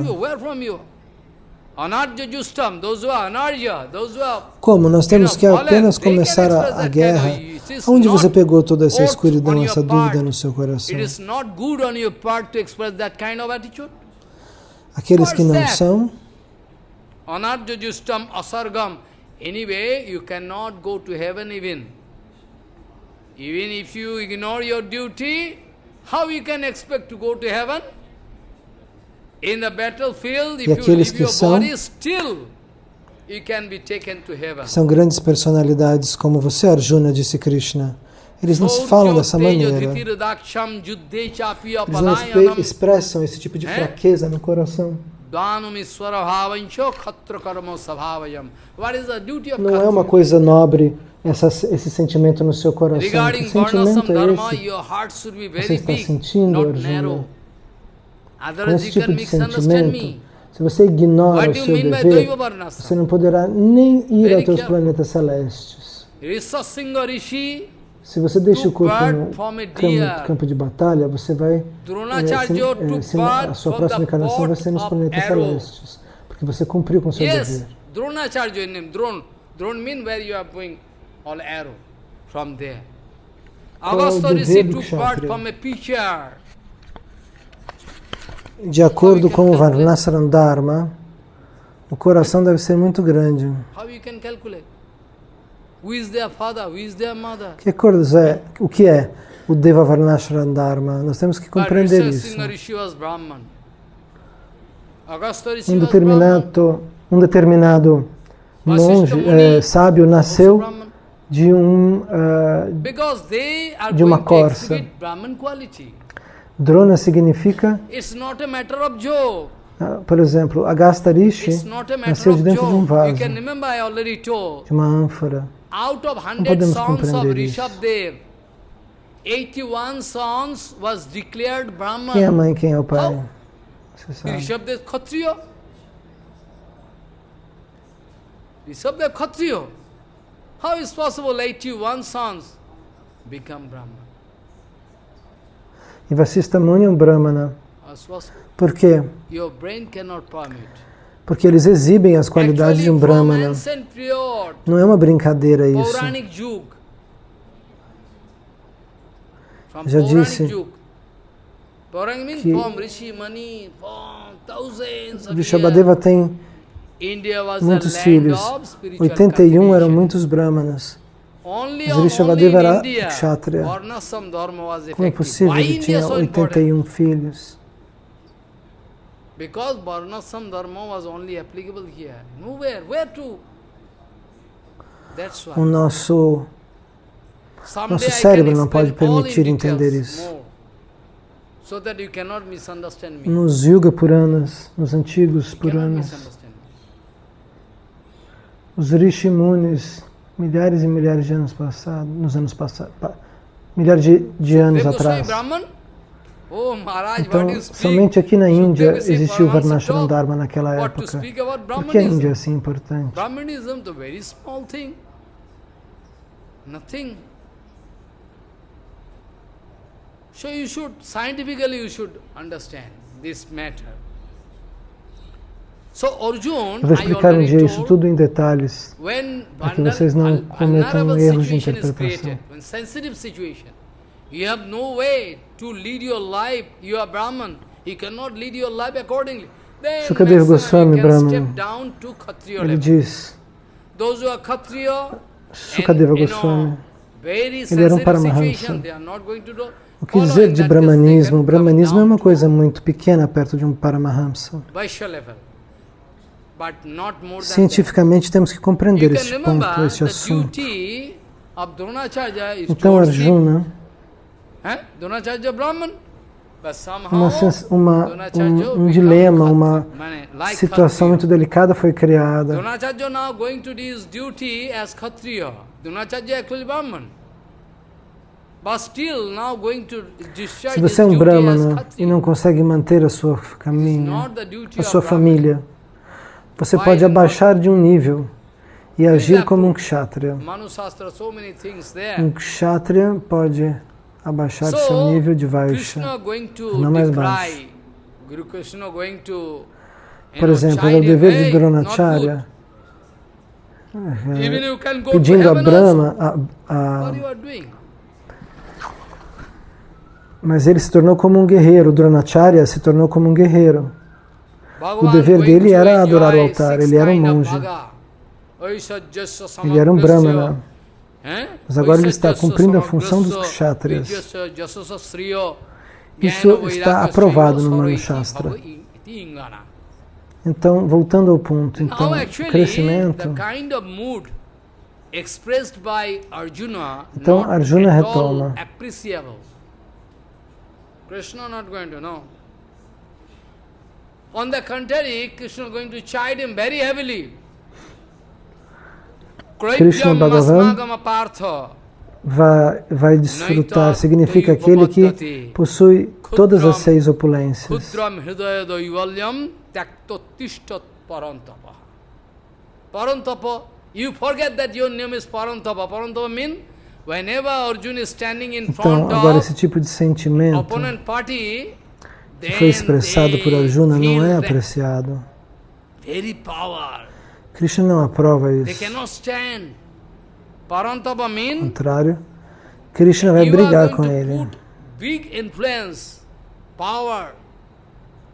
Como? Nós temos que apenas começar a guerra. Onde você pegou toda essa escuridão, essa dúvida no seu coração? Aqueles que não são, anyway, you cannot go to heaven even. Even if you ignore your duty, how you can expect to go to heaven? In the battlefield, if you leave your body, still you can be taken to heaven. São grandes personalidades, como você, Arjuna, disse Krishna. Eles não se falam dessa maneira. Eles não expressam esse tipo de fraqueza no coração. Não é uma coisa nobre esse sentimento no seu coração. Que sentimento é esse? Você está sentindo, Arjuna? Com esse tipo de sentimento, se você ignora o seu dever, você não poderá nem ir aos teus planetas celestes. Se você deixa o corpo no campo de batalha, você vai... a sua próxima encarnação vai ser nos planetas celestes, porque você cumpriu com o seu dever. Dronacharya is named. Drone means where you are going all arrow from there. Agastya Rishi took part from a pitcher. De acordo com o Varnashram Dharma, o coração deve ser muito grande. How you can calculate? Who is their father? Who is their mother? O que é o Deva Varnashram Dharma? Nós temos que compreender isso. Um determinado monge, sábio, nasceu de uma corça. Drona significa, por exemplo, Agastya Rishi nasceu de dentro de um vaso, de uma ânfora. Não podemos compreender isso. Quem é a mãe e quem é o pai? Você sabe. Rishabdev Kshatriya. Rishabdev Kshatriya. How is possible 81 sons become Brahman? E Vasistha Muni é um Brahmana. Por quê? Porque eles exibem as qualidades de um Brahmana. Não é uma brincadeira isso. Já disse que Vrishabhadeva tem muitos filhos. 81 eram muitos Brahmanas. Vrishabhadeva era Kshatriya. Como é possível que tinha 81 filhos? Because Varnashram Dharma was only applicable here. Nowhere. Where to? That's why. O nosso cérebro não pode permitir entender isso. So that you cannot misunderstand me. Nos Yuga Puranas, nos antigos Puranas, os Rishi Munis, milhares e milhares de anos passados, milhares de anos atrás. Então, somente aqui na Índia existiu o Varnashram Dharma naquela época. Por que a Índia é assim importante? Brahmanism, the very small thing. Nothing. So scientifically you should understand this matter. So Arjuna, eu vou explicar um dia isso tudo em detalhes, para que vocês não cometam erros de interpretação. You have no way to lead your life. You are Brahman. You cannot lead your life accordingly. Then Shukadeva Goswami Brahman, ele diz, Shukadeva Goswami, ele era um Paramahamsa. O que dizer de Brahmanismo? O Brahmanismo é uma coisa muito pequena perto de um Paramahamsa. Cientificamente temos que compreender esse ponto, esse assunto. Então Arjuna, um dilema, uma situação muito delicada foi criada. Se você é um Brahmana e não consegue manter a sua família, você pode abaixar de um nível e agir como um Kshatriya. Um Kshatriya pode abaixar seu nível de Vaishya, não mais baixo. Por exemplo, é o dever de Dronacharya, pedindo a Brahma, mas ele se tornou como um guerreiro, Dronacharya se tornou como um guerreiro. O dever dele era adorar o altar, ele era um monge. Ele era um Brahmana. Mas agora ele está cumprindo a função dos Kshatriyas. Isso está aprovado no Manu Shastra. Então, voltando ao ponto, então, o crescimento. Então, Arjuna retoma. Krishna not going to know. On the contrary, Krishna is going to chide him very heavily. Krishna Bhagavan vai desfrutar, significa aquele que possui todas as 6 opulências. Parantapa, you forget that your name is Parantapa. Parantapa means whenever Arjuna is standing in front Então, agora esse tipo de sentimento que foi expressado por Arjuna não é apreciado. Krishna não aprova isso. Ao contrário, Krishna vai brigar com ele. Big influence, power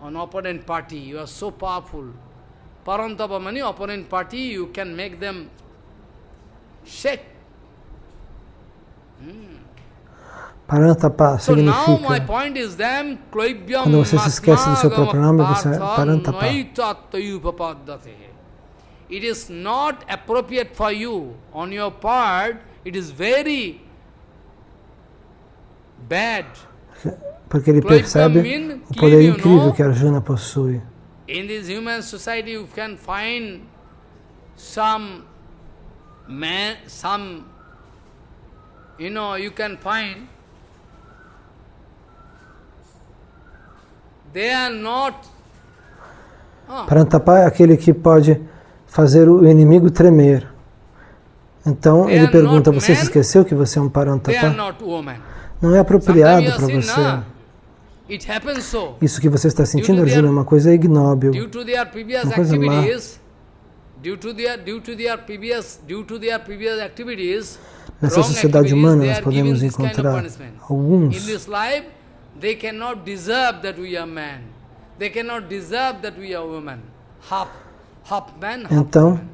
on opponent party. You are so powerful. Parantapa means opponent party, you can make them shake. Parantapa significa, quando você se esquece do seu próprio nome, você é Parantapa. It is not appropriate for you. On your part, it is very bad. Porque ele percebe o poder incrível que Arjuna possui. In this human society, you can find some man, you can find they are not. Parantapa é aquele que pode fazer o inimigo tremer. Então ele pergunta: você se esqueceu que você é um Parantapa? Não é apropriado para você. Isso que você está sentindo, Arjuna, é uma coisa ignóbil, uma coisa má. Nessa sociedade humana nós podemos encontrar alguns they cannot deserve that we are man. They cannot deserve that we are woman. Half man, half então, woman.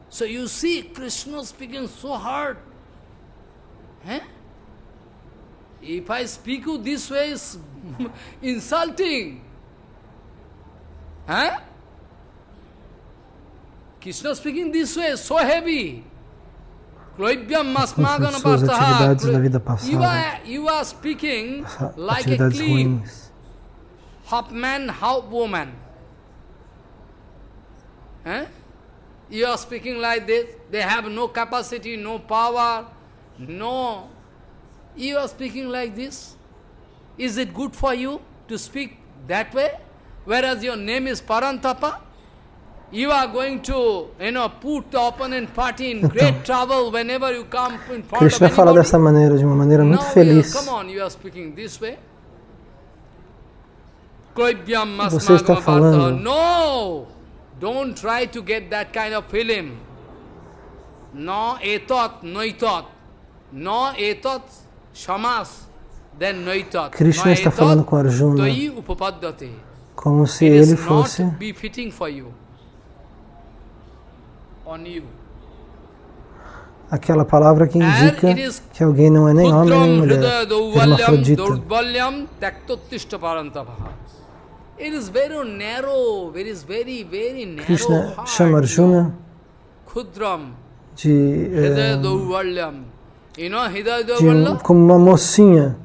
So you see Krishna speaking so hard. If I speak you this way, it's insulting. Krishna speaking this way is so heavy. suas atividades da vida passada, You are speaking like a atividades cliff. ruins. Half man, half woman. You are speaking like this. They have no capacity, no power, no. You are speaking like this. Is it good for you to speak that way? Whereas your name is Parantapa, you are going to, put the opponent party in great trouble whenever you come in front Krishna of fala anybody. dessa maneira, de uma maneira muito feliz. Come on, you are speaking this way. Você está falando. No! Don't try to get that kind of feeling. No etot, noitot. No etot, shamas. Then noitot. Krishna está falando com Arjuna como se ele fosse be fitting for you. On you. aquela palavra que indica que alguém não é nem homem nem mulher, hermafrodita. Krishna chama Arjuna como uma mocinha.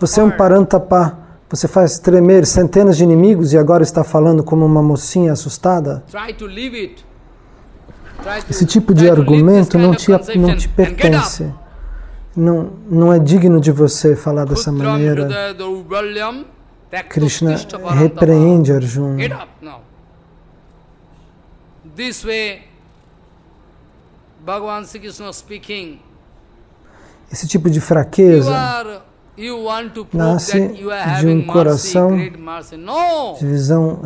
Você é um parantapa, você faz tremer centenas de inimigos e agora está falando como uma mocinha assustada? Esse tipo de argumento não te pertence. Não é digno de você falar dessa maneira. Krishna repreende Arjuna. Esse tipo de fraqueza nasce de um coração de visão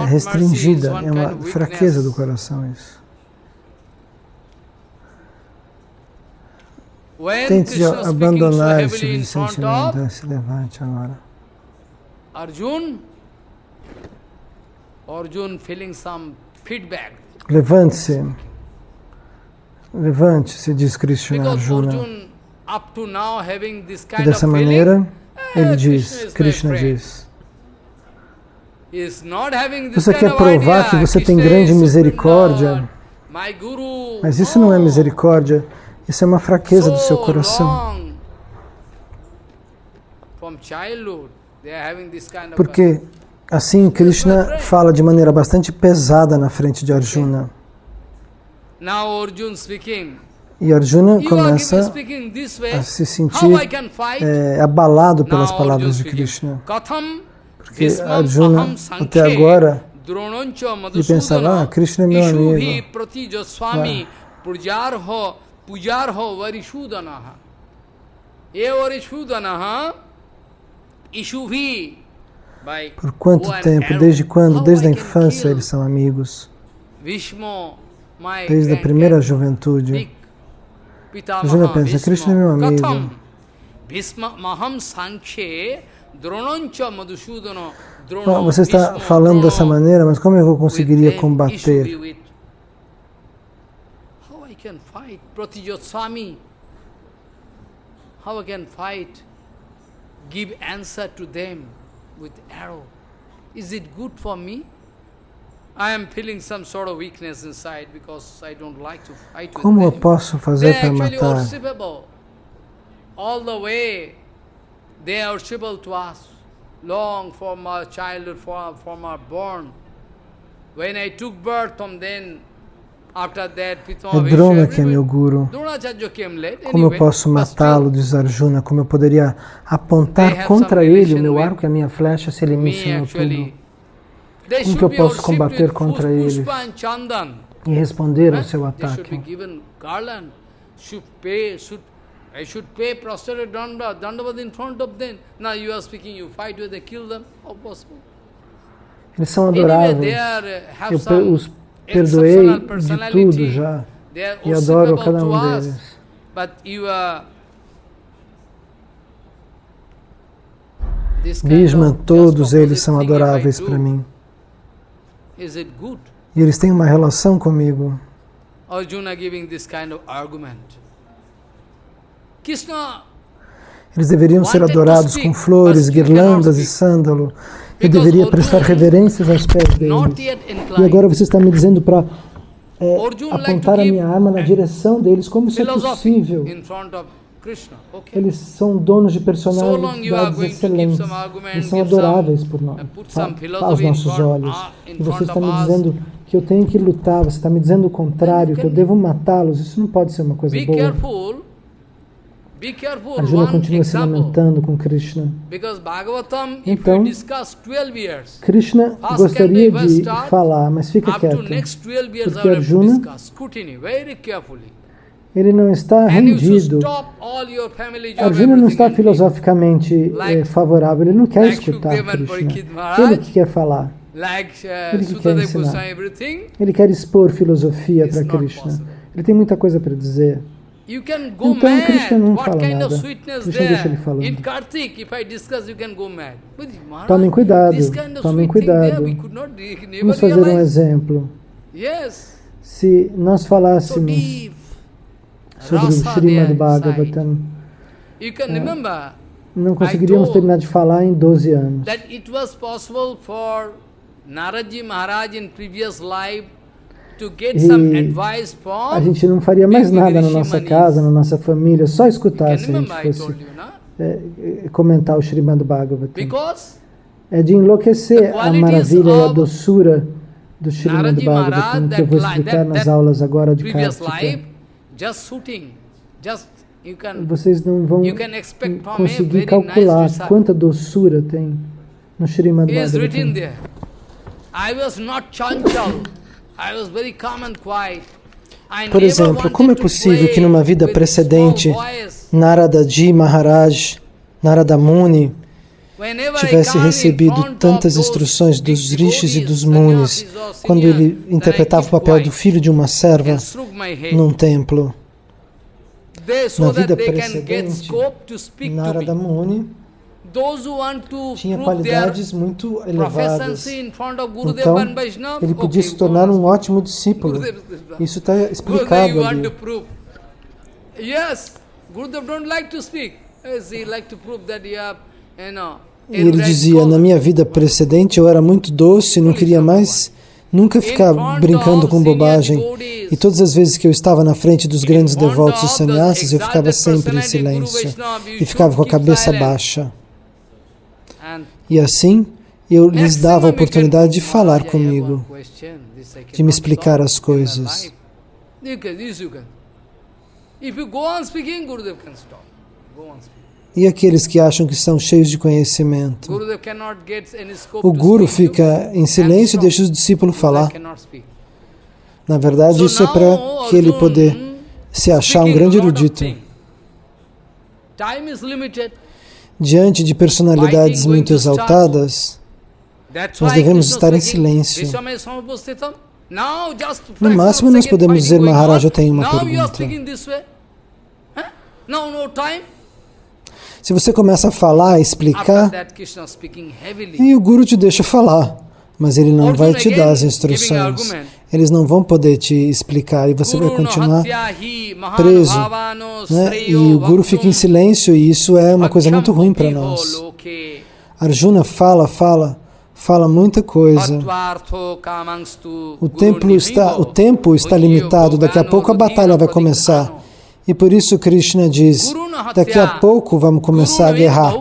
restringida. É uma fraqueza do coração isso. Tente abandonar esse tipo de sentimento. Se levante agora. Feeling some feedback. Levante-se. Levante-se, diz Krishna a Arjuna. E dessa maneira, ele diz, Krishna diz, você quer provar que você tem grande misericórdia, mas isso não é misericórdia, isso é uma fraqueza do seu coração. Porque assim Krishna fala de maneira bastante pesada na frente de Arjuna. E Arjuna começa a se sentir abalado pelas palavras de Krishna. Porque Arjuna, até agora, ele pensava, Krishna é meu amigo. Por quanto tempo? Desde quando? Desde a infância eles são amigos. Desde a primeira juventude. Arjuna pensa, Krishna é meu amigo. Você está falando dessa maneira, mas como eu conseguiria combater? How I can fight? Give answer to them with arrow. Is it good for me? I am feeling some sort of weakness inside because I don't like to fight with them. Como eu posso fazer para matar? They are actually worshipable. All the way, they are worshipable to us. Long from our childhood, from our born. When I took birth from then, after that, é Drona que é meu guru. Como eu posso matá-lo, diz Arjuna? Como eu poderia apontar contra ele o meu arco e a minha flecha se ele me ensinou tudo? Como que eu posso combater contra ele e responder ao seu ataque? I should pay prostrate Dandavad in front of them. Now you are speaking, you fight with them, kill them. How possible? Eles são adoráveis. Eu os perdoei de tudo já e adoro cada um deles. Bhishma, todos eles são adoráveis para mim. E eles têm uma relação comigo. Arjuna giving this kind of argument. Eles deveriam ser adorados com flores, guirlandas e sândalo. Eu deveria prestar reverências aos pés deles. E agora você está me dizendo para apontar a minha arma na direção deles. Como isso é possível? Eles são donos de personalidades excelentes. Eles são adoráveis por nós, aos nossos olhos. E você está me dizendo que eu tenho que lutar. Você está me dizendo o contrário, que eu devo matá-los. Isso não pode ser uma coisa boa. Arjuna continua se lamentando com Krishna. Então, Krishna gostaria de falar, mas fica quieto, porque Arjuna, ele não está rendido. Arjuna não está filosoficamente favorável, ele não quer escutar Krishna. Ele que quer falar, ele que quer ensinar. Ele quer expor filosofia para Krishna. Ele tem muita coisa para dizer. Então Krishna não fala nada. Krishna deixa ele falando. Tomem cuidado, tomem cuidado. Vamos fazer um exemplo. se nós falássemos sobre o Srimad Bhagavatam, não conseguiríamos terminar de falar em 12 anos. E a gente não faria mais nada na nossa casa, na nossa família, só escutar se a gente fosse comentar o Srimad Bhagavatam. É de enlouquecer a maravilha e a doçura do Srimad Bhagavatam, que eu vou explicar nas aulas agora de Kartika. Vocês não vão conseguir calcular quanta doçura tem no Srimad Bhagavatam. Por exemplo, como é possível que numa vida precedente Naradaji Maharaj, Narada Muni, tivesse recebido tantas instruções dos rishis e dos munis quando ele interpretava o papel do filho de uma serva num templo? Na vida precedente, Narada Muni tinha qualidades muito elevadas. Então, ele podia se tornar um ótimo discípulo. Isso está explicado ali. E ele dizia, na minha vida precedente eu era muito doce, não queria mais nunca ficar brincando com bobagem. E todas as vezes que eu estava na frente dos grandes devotos e sannyasis, eu ficava sempre em silêncio e ficava com a cabeça baixa. E assim, eu lhes dava a oportunidade de falar comigo, de me explicar as coisas. E aqueles que acham que são cheios de conhecimento? O Guru fica em silêncio e deixa os discípulos falar. Na verdade, isso é para que ele poder se achar um grande erudito. Diante de personalidades muito exaltadas, nós devemos estar em silêncio. No máximo, nós podemos dizer, Maharaj, eu tenho uma pergunta. Se você começa a falar, a explicar, e o Guru te deixa falar, mas ele não vai te dar as instruções. Eles não vão poder te explicar e você vai continuar preso, né? E o Guru fica em silêncio e isso é uma coisa muito ruim para nós. Arjuna fala muita coisa. O tempo está limitado, daqui a pouco a batalha vai começar. E por isso Krishna diz, daqui a pouco vamos começar a guerrar.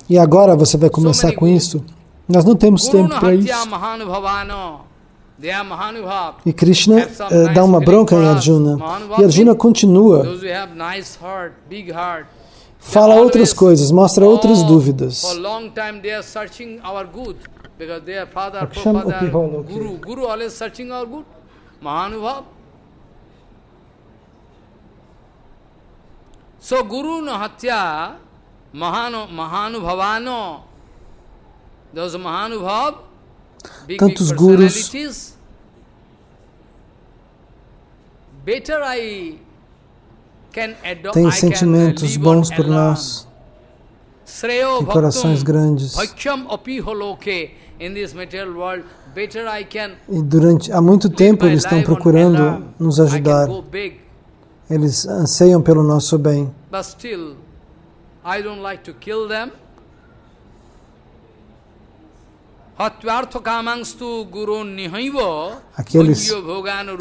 E agora você vai começar com isso? Nós não temos tempo para isso. E Krishna dá uma bronca em Arjuna. E Arjuna continua. Fala outras coisas, mostra outras dúvidas. Guru always searching our good. Mahanubhav. So Guru no hatya Mahanubhavano. Those Mahanubhav, big personalities. Better I can adopt. Tem sentimentos bons por nós. Tem corações grandes. E há muito tempo eles estão procurando nos ajudar. Eles anseiam pelo nosso bem. Aqueles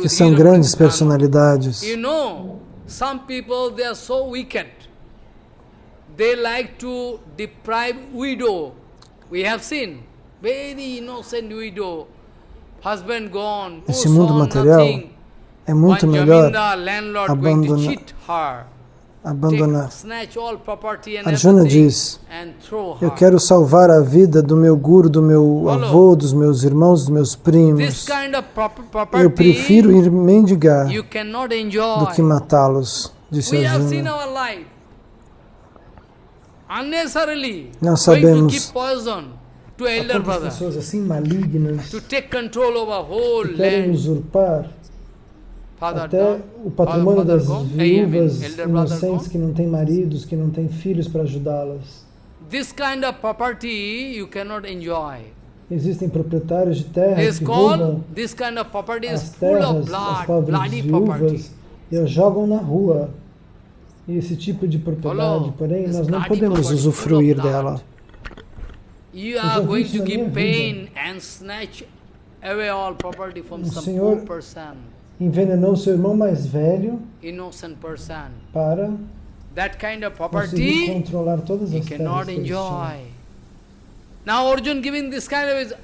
que são grandes personalidades. Some people, they are so wicked. They like to deprive widow. We have seen very innocent widow, husband gone, esse mundo material é muito melhor abandonar. Arjuna diz, eu quero salvar a vida do meu guru, do meu avô, dos meus irmãos, dos meus primos. Eu prefiro ir mendigar do que matá-los, disse Arjuna. Nós sabemos há quantas pessoas assim malignas que querem usurpar até o patrimônio das viúvas inocentes que não têm maridos, que não têm filhos para ajudá-las. Existem proprietários de terra This que roubam called, this kind of property is as full of terras, as blood, pobres bloody property. viúvas, e as jogam na rua. E esse tipo de propriedade, porém, nós não podemos usufruir dela. You are going to give pain and snatch away all property from some poor person. Envenenou seu irmão mais velho Innocent person. para That kind of conseguir property controlar todas he as terras cannot que ele tinha. enjoy. Now Arjuna giving this kind of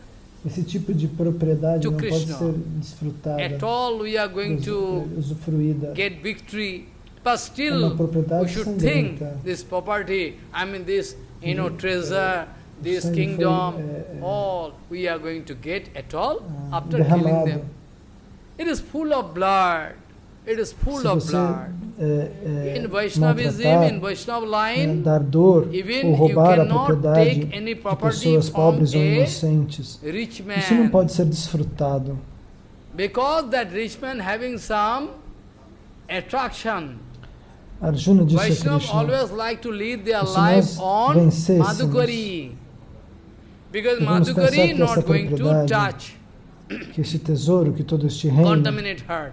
Esse tipo de propriedade to não pode Krishna. ser desfrutada, At all we are going to usufruída. get victory, but É still uma propriedade we should think sangrenta. this property, I mean this, treasure, this sangue kingdom, foi, all we are going to get at all after killing derramado. them. It is full of blood. It is full Se of você blood. In Vaishnavism, maltratar, in Vaishnava line, dar dor even ou roubar you a cannot propriedade take any de property pessoas from pobres ou a inocentes, rich isso não man, pode ser desfrutado. because that rich man having some attraction. Arjuna disse a Vaishnava Krishna, always like to lead their se life nós on vencêssemos, Madhukari, because devemos pensar Madhukari que essa not going to propriedade, touch, que esse tesouro, que todo este reino, contaminate her.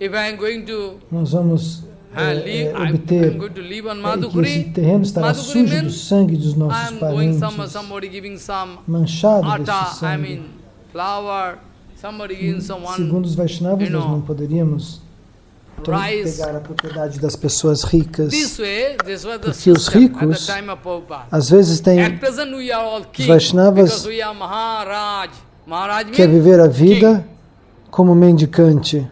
If I am going to nós vamos I'm obter, going to live on que esse Madhukari, terreno estará Madhukari sujo do means sangue dos I nossos am going parentes, somebody giving some manchado deste atta, I sangue. mean flour, somebody giving someone Segundo os Vaishnavas, nós não poderíamos rice. pegar a propriedade das pessoas ricas, This was the porque os system at the ricos, time of Prabhupada. às vezes, At têm, present we are all king, Vaishnavas because we are Maharaj. Maharaj quer means viver a king. vida como mendicante,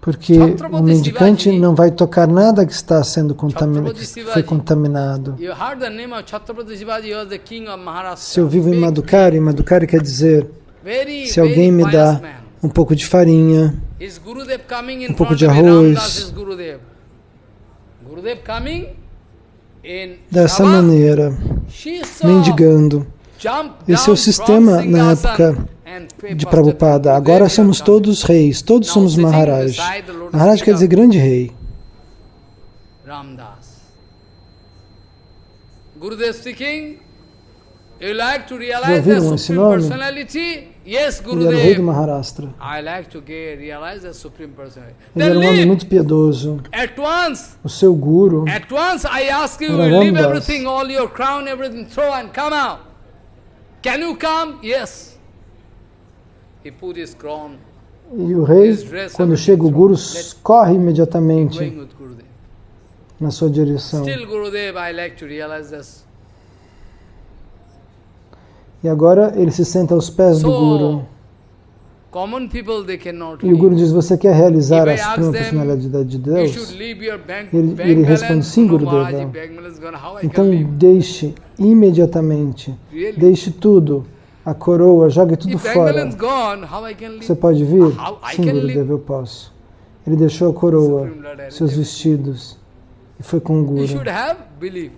porque o mendicante não vai tocar nada que está sendo contaminado, que foi contaminado. You heard the name of Chhatrapati Shivaji, he was the king of Maharashtra. Se eu vivo em Madhukari, Madhukari quer dizer, Very, se alguém me very dá pious man. um pouco de farinha, Is Gurudev coming in pouco front de of me? arroz. Ramdas is Gurudev. Gurudev coming in dessa Sabha, maneira, she saw, mendigando. jump Esse é down o sistema from na Singhasan época and pay de prostitute. Prabhupada. Agora Gurudev somos is todos reis, todos Now somos sitting Maharaj. beside the lotus Maharaj quer feet dizer of grande rei. Ramdas. Gurudev speaking, you like to Já realize the ouviram esse Supreme nome? Personality? Yes, Ele era o rei do Gurudev. Maharashtra. I like to realize the Supreme Personality. Ele era um Then homem leave. muito piedoso. At once, O seu guru, I ask you, Era leave Ramdas. everything, all your crown, everything, throw and come out. Can you come? Yes. He put his crown, e o rei, quando chega o guru, corre imediatamente going with Gurudev. na sua direção. Still, Gurudev, I like to realize this. E agora ele se senta aos pés do So, guru. common people, they cannot E o guru leave. diz, você quer realizar a If I ask suprema them, personalidade de You Deus? should leave your bank, Ele bank responde, balance. sim, No, Gurudeva. Maharaj, bank balance gone. How I can Então leave? deixe imediatamente, Really? deixe tudo, a coroa, jogue tudo If bank fora. balance gone, how I can leave? Você pode vir? How I Sim, can Gurudeva, eu posso. Ele deixou a coroa, Supreme Lord, I seus will vestidos, e foi com o You guru. should have belief.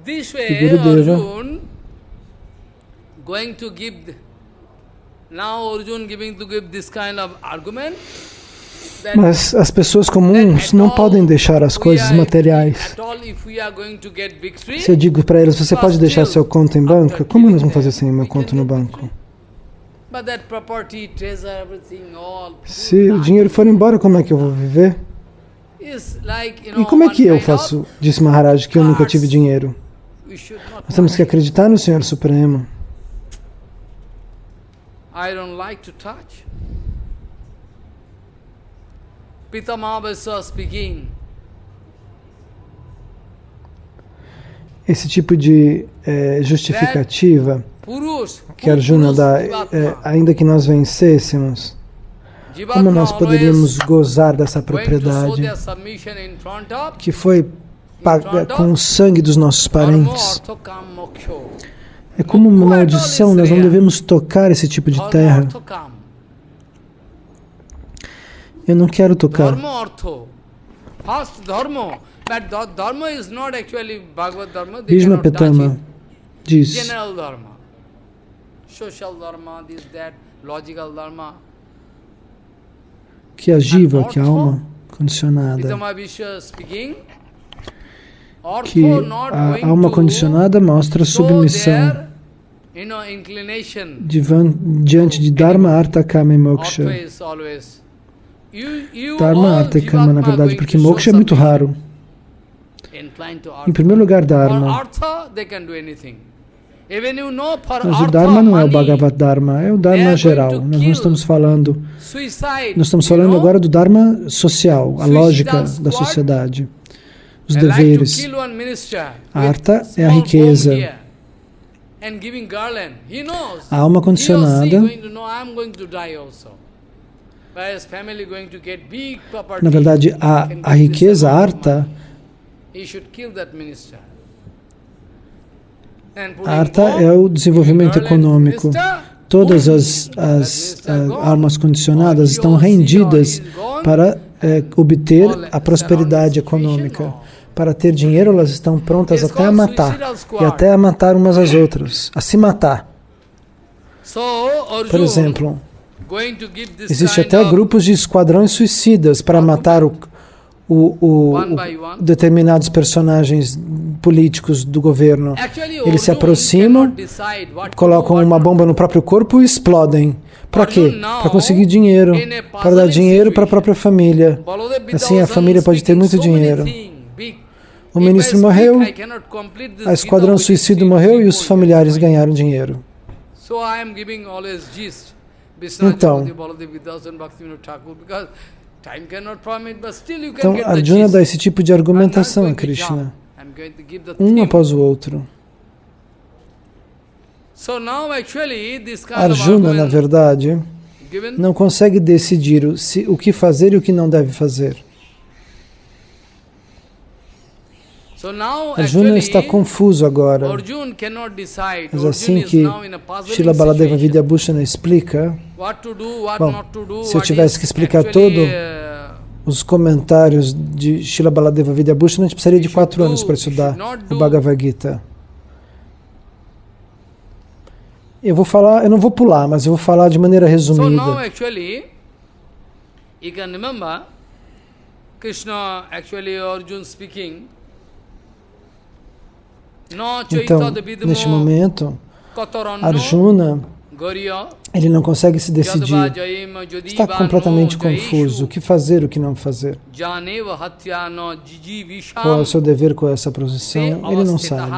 This E way, Gurudeva, Arjun going to give. Now Arjun giving to give this kind of argument. That mas as pessoas comuns não podem deixar as coisas materiais. At all, if we are going to get victory, Se eu digo para eles, você pode deixar seu conto em banco? Como nós vamos fazer sem meu conto no banco? but that property, treasure, everything, all. Se o dinheiro for embora, como é que eu vou viver? Is like, E como é que eu one kind of- faço, disse Maharaj, que eu nunca tive dinheiro? We should not Nós temos que acreditar no Senhor Supremo. I don't like to touch. Pitamahabhasa speaking. Esse tipo de justificativa Purush, que Arjuna dá, Jivatma. ainda que nós vencêssemos, Jivatma como nós poderíamos always gozar dessa going to show propriedade their submission in front of que foi paga com o sangue dos nossos Dharma, parentes? Artha, Kam, Moksha. É como uma maldição, nós não devemos tocar esse tipo de Dharma, terra. Artha, Kam. Eu não quero tocar. Dharma, Artha. First Dharma. But Dharma is not actually Bhagavad Dharma. They Bhishma cannot touch Pitama it. diz General Dharma. Social Dharma, this, that, logical Dharma. que a jiva, que a alma condicionada, Pitamahabhasa speaking. que Artha not a going alma to condicionada mostra show submissão. their diante de Dharma, Artha, Kama e Moksha. Dharma, Artha e Kama, na verdade, porque Moksha é muito raro. Em primeiro lugar, Dharma. Mas o Dharma não é o Bhagavad Dharma, é o Dharma geral. Nós não estamos falando. Nós estamos falando agora do Dharma social, a lógica da sociedade, os deveres. A Artha é a riqueza. A alma condicionada, na verdade, a riqueza, a Artha, é o desenvolvimento econômico. Todas as almas condicionadas estão rendidas para obter a prosperidade econômica. Para ter dinheiro, elas estão prontas até a matar. E até a matar umas às outras. A se matar. Por exemplo, existe até grupos de esquadrões suicidas para matar determinados personagens políticos do governo. Eles se aproximam, colocam uma bomba no próprio corpo e explodem. Para quê? Para conseguir dinheiro, para dar dinheiro para a própria família. Assim a família pode ter muito dinheiro. O ministro morreu, a esquadrão suicida morreu e os familiares ganharam dinheiro. Então, Arjuna dá esse tipo de argumentação a Krishna, um após o outro. Arjuna, na verdade, não consegue decidir o que fazer e o que não deve fazer. Arjuna está confuso agora. Mas assim que Srila Baladeva Vidyabhushana explica, bom, se eu tivesse que explicar todos os comentários de Srila Baladeva Vidyabhushana, a gente precisaria de 4 anos para estudar o Bhagavad Gita. Eu não vou pular, mas eu vou falar de maneira resumida. Então, neste momento, Arjuna, ele não consegue se decidir, está completamente confuso, o que fazer, o que não fazer. Qual é o seu dever com essa posição? Ele não sabe.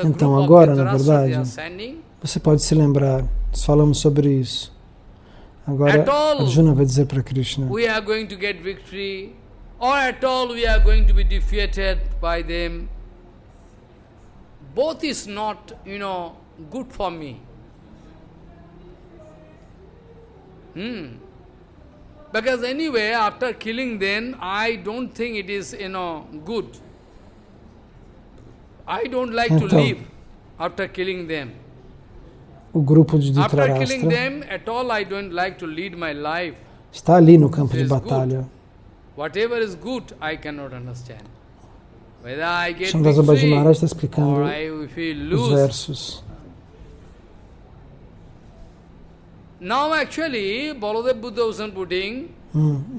Então agora, na verdade, você pode se lembrar, nós falamos sobre isso. Agora, Arjuna vai dizer para Krishna: we are going to get victory, or at all we are going to be defeated by them. Both is not, good for me. Because anyway, after killing them, I don't think it is, good. I don't like to live after killing them. O grupo de Dhritarashtra está ali no campo de batalha. Shandasabaji Maharaj está explicando os versos.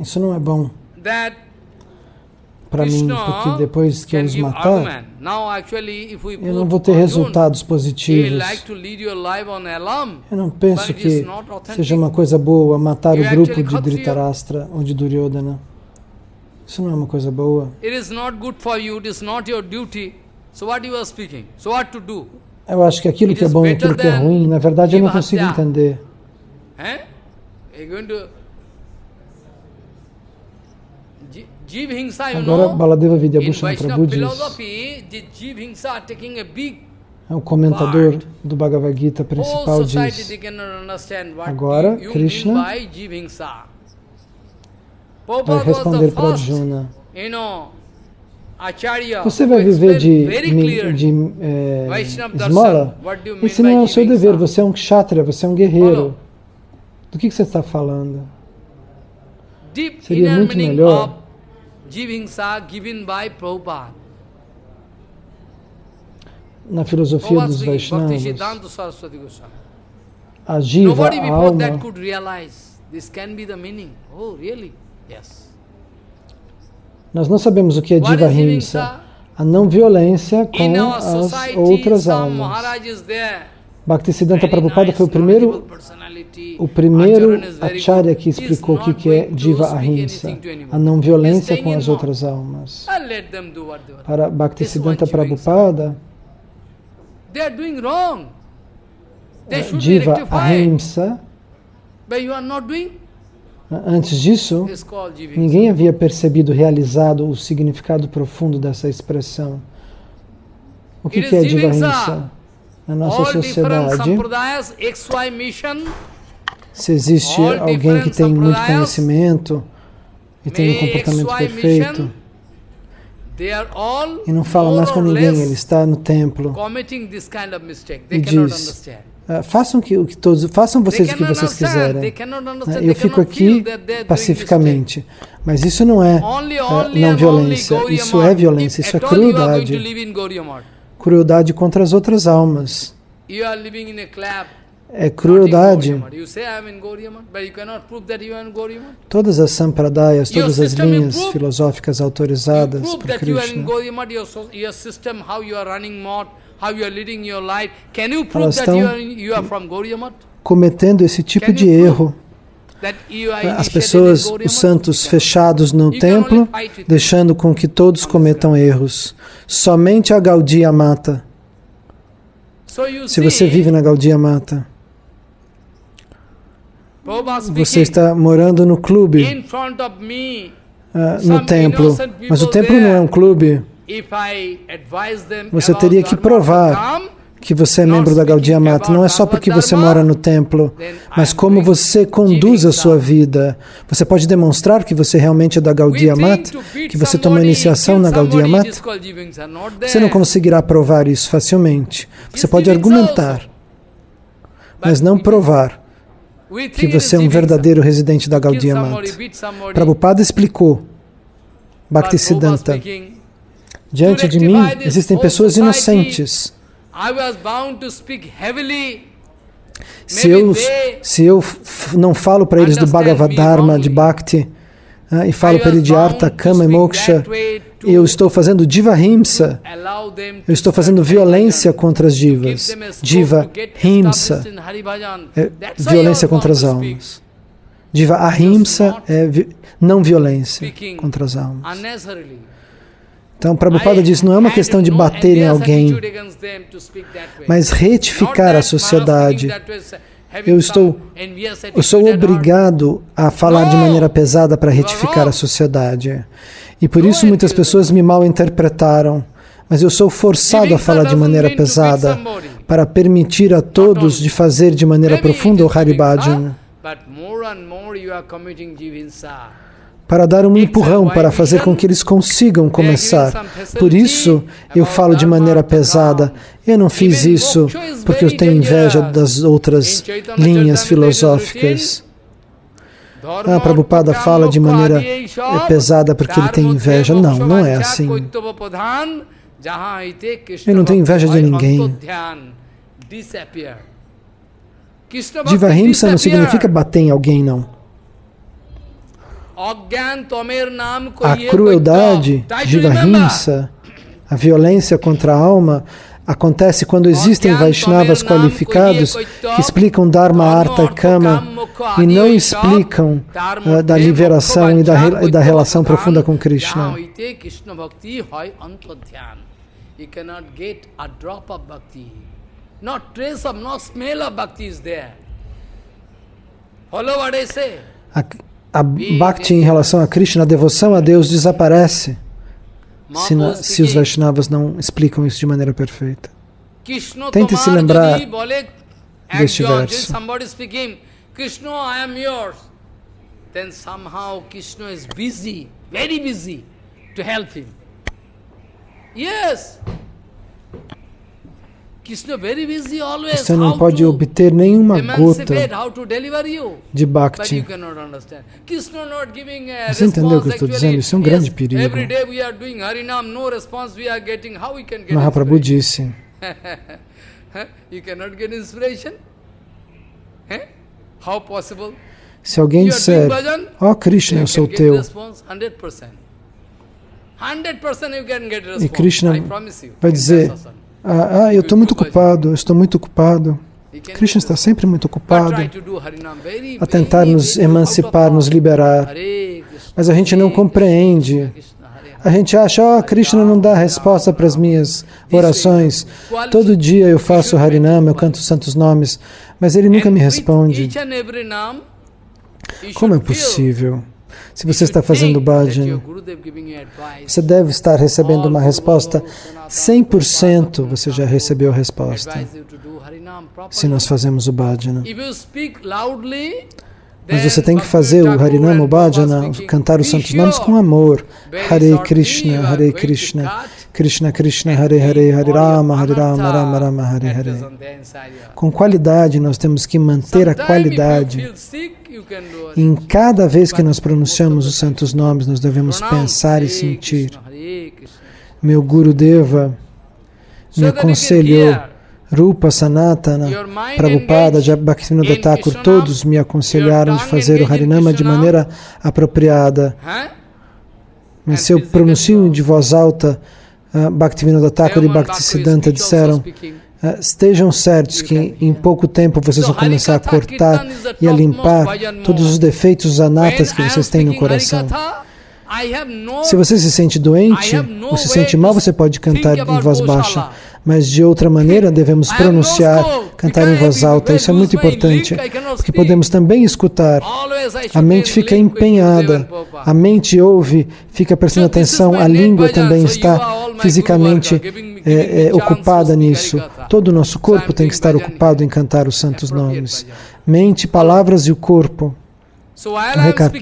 Isso não é bom para mim, porque depois que eu os matar, eu não vou ter resultados positivos. Eu não penso que seja uma coisa boa matar o grupo de Dhritarashtra ou de Duryodhana. Isso não é uma coisa boa. Eu acho que aquilo que é bom e aquilo que é ruim, na verdade eu não consigo entender. Agora Baladeva Vidyabhushana Prabhu diz, o comentador do Bhagavad Gita principal diz, agora Krishna vai responder para Arjuna, você vai viver de esmola? Esse não é o seu dever, você é um kshatriya, você é um guerreiro. Do que você está falando? Seria muito melhor na filosofia dos Vaishnavas, a jiva, a alma, Nós não sabemos o que é What Jiva is Himsa. Himsa? A não violência In com our as society, outras some almas. Maharaj is there. Bhaktisiddhanta Very Prabhupada nice, foi knowledgeable personality. o primeiro Acharan is very acharya good. que He is explicou o not que é going to Jiva speak Ahimsa, anything to anyone. a não He is violência staying com in as monk. outras almas. I'll let them do what they want. Para This Bhaktisiddhanta one Jiva Himsa. Prabhupada, They are doing wrong. They should be Jiva rectified. Ahimsa, But you are not doing. antes disso, It's called Jiva Himsa. ninguém havia percebido, realizado o significado profundo dessa expressão. O que It é is Jiva Jiva Himsa? Himsa. Na nossa All different sociedade, sampradayas, XY mission, se existe all alguém que different tem muito sampradayas, conhecimento e tem um comportamento XY perfeito, mission, they are all e não fala more mais com or ninguém, less ele está no templo committing this kind of mistake. e They cannot diz: understand. façam façam vocês o que cannot vocês understand. They quiserem. cannot understand. Eu They fico cannot feel aqui that they are doing pacificamente, mas isso não é Only não and violência, only isso é violência, If isso é at all you are going to crueldade. live in Gauriya Math, Crueldade contra as outras almas. you are living in a club. É crueldade. Not in Gauriya Math. You say I am in Gauriya Math, but you cannot prove that you are in Gauriya Math. Todas as sampradayas, Your todas as system linhas improved. filosóficas You autorizadas prove por that you are in Krishna, Gauriya Math, your system, how you are running Math, how you are leading your life. Can you prove Elas that estão you are from Gauriya Math? cometendo esse tipo Can de you prove erro. That you are As initiated pessoas, in Gauriya os Math? santos fechados no You can templo, only fight with deixando com que todos cometam erros. Somente a Gaudiya Mata. So you Se você see, vive na Gaudiya Mata, Prabhupada você speaking, está morando no clube, in front of me, no some templo. innocent Mas o people templo não é um there, clube. if I advise them Você about teria que dharma to provar come, que você é membro da Gaudiya Mata. Não é só porque você mora no templo, mas como você conduz a sua vida. Você pode demonstrar que você realmente é da Gaudiya Mata, que você tomou iniciação na Gaudiya Mata. Você não conseguirá provar isso facilmente. Você pode argumentar, mas não provar que você é um verdadeiro residente da Gaudiya Mata. Prabhupada explicou, Bhaktisiddhanta: diante de mim existem pessoas inocentes. Se eu não falo para eles do Bhagavad Dharma, de Bhakti, e falo para eles de Artha, Kama e Moksha, eu estou fazendo Jiva Himsa, eu estou fazendo violência contra as divas. Jiva Himsa é violência contra as almas. Jiva Ahimsa é não violência contra as almas. Então, Prabhupada diz, não é uma questão de bater em alguém, mas retificar a sociedade. Eu sou obrigado a falar de maneira pesada para retificar a sociedade. E por isso muitas pessoas me mal interpretaram. Mas eu sou forçado a falar de maneira pesada para permitir a todos de fazer de maneira profunda o Hari Bhajan, para dar um empurrão para fazer com que eles consigam começar. Por isso, eu falo de maneira pesada. Eu não fiz isso porque eu tenho inveja das outras linhas filosóficas. Prabhupada fala de maneira pesada porque ele tem inveja. Não, não é assim. Eu não tenho inveja de ninguém. Jiva Himsa não significa bater em alguém, não. A crueldade, Jiva Himsa, a violência contra a alma, acontece quando existem Vaishnavas qualificados que explicam Dharma, Artha e Kama e não explicam da liberação e da relação profunda com Krishna. A Bhakti em relação a Krishna, a devoção a Deus, desaparece se os Vaishnavas não explicam isso de maneira perfeita. Tente se lembrar deste verso. Krishna, I am yours. Then somehow Krishna is busy, very busy, to help him. Yes. Você não pode obter nenhuma gota de Bhakti. Você entendeu o que eu estou dizendo? Isso é um grande perigo. Mahaprabhu disse: se alguém disser, ó Krishna, eu sou teu, 100% you can get E response. Krishna I promise you. vai In dizer, that session. eu estou muito ocupado, eu estou muito ocupado. Krishna está sempre muito ocupado a tentar nos emancipar, nos liberar. Mas a gente não compreende. A gente acha, Krishna não dá resposta para as minhas orações. Todo dia eu faço Harinama, eu canto os santos nomes, mas ele nunca me responde. Como é possível? Se você está fazendo bhajan, você deve estar recebendo uma resposta. 100% você já recebeu a resposta. Se nós fazemos o bhajana. Mas você tem que fazer o Harinama, o bhajana, cantar os santos nomes com amor. Hare Krishna, Krishna Krishna, Hare Hare, Hare Rama, Rama Rama, Hare Hare. Com qualidade, nós temos que manter a qualidade. Em cada vez que nós pronunciamos os santos nomes, nós devemos pensar e sentir. Meu Guru Deva me aconselhou, Rupa, Sanatana, Prabhupada, Bhaktivinoda Thakur, todos me aconselharam de fazer o Harinama de maneira apropriada. Mas se eu pronuncio de voz alta, Bhaktivinoda Thakur e Bhaktisiddhanta disseram, estejam certos que em pouco tempo vocês vão começar a cortar e a limpar todos os defeitos, os anatas que vocês têm no coração. Se você se sente doente ou se sente mal, você pode cantar em voz baixa. Mas de outra maneira devemos pronunciar, cantar em voz alta. Isso é muito importante, porque podemos também escutar. A mente fica empenhada, a mente ouve, fica prestando atenção, a língua também está fisicamente ocupada nisso. Todo o nosso corpo tem que estar ocupado em cantar os santos nomes. Mente, palavras e o corpo.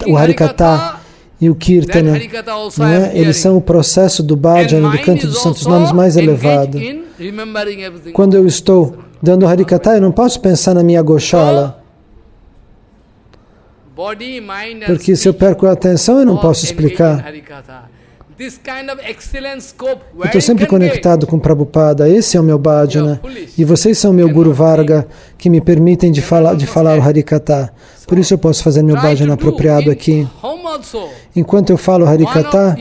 O Harikatha e o Kirtana, não é? Eles são o processo do bhajana, do canto dos santos nomes mais elevado. Quando eu estou dando Harikatha, eu não posso pensar na minha Goshala. Porque se eu perco a atenção, eu não posso explicar. Eu estou sempre conectado com Prabhupada, esse é o meu bhajana. E vocês são meu Guru Varga, que me permitem de falar o Harikatha. Por isso eu posso fazer meu bhajana apropriado aqui. Enquanto eu falo Harikatha,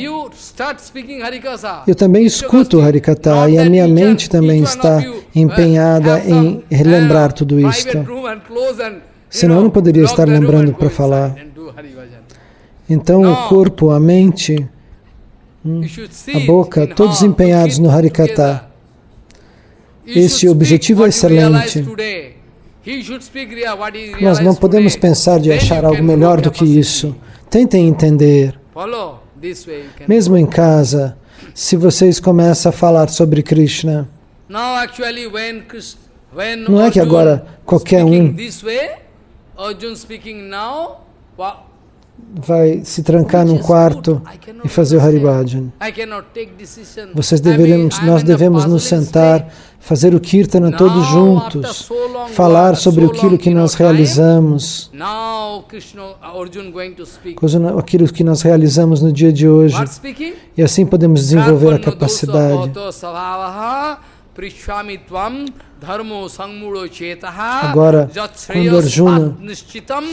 eu também escuto o Harikatha e a minha mente também está empenhada em relembrar tudo isto. Senão eu não poderia estar lembrando para falar. Então o corpo, a mente, a boca, todos empenhados no Harikatha. Esse objetivo é excelente. Nós não podemos pensar de achar algo melhor do que isso. Tentem entender. Mesmo em casa, se vocês começam a falar sobre Krishna, não é que agora qualquer um vai se trancar num quarto e fazer o Haribhajan. Nós devemos nos sentar, fazer o Kirtana todos juntos, falar sobre aquilo que nós realizamos, aquilo que nós realizamos no dia de hoje, e assim podemos desenvolver a capacidade. Agora, quando Arjuna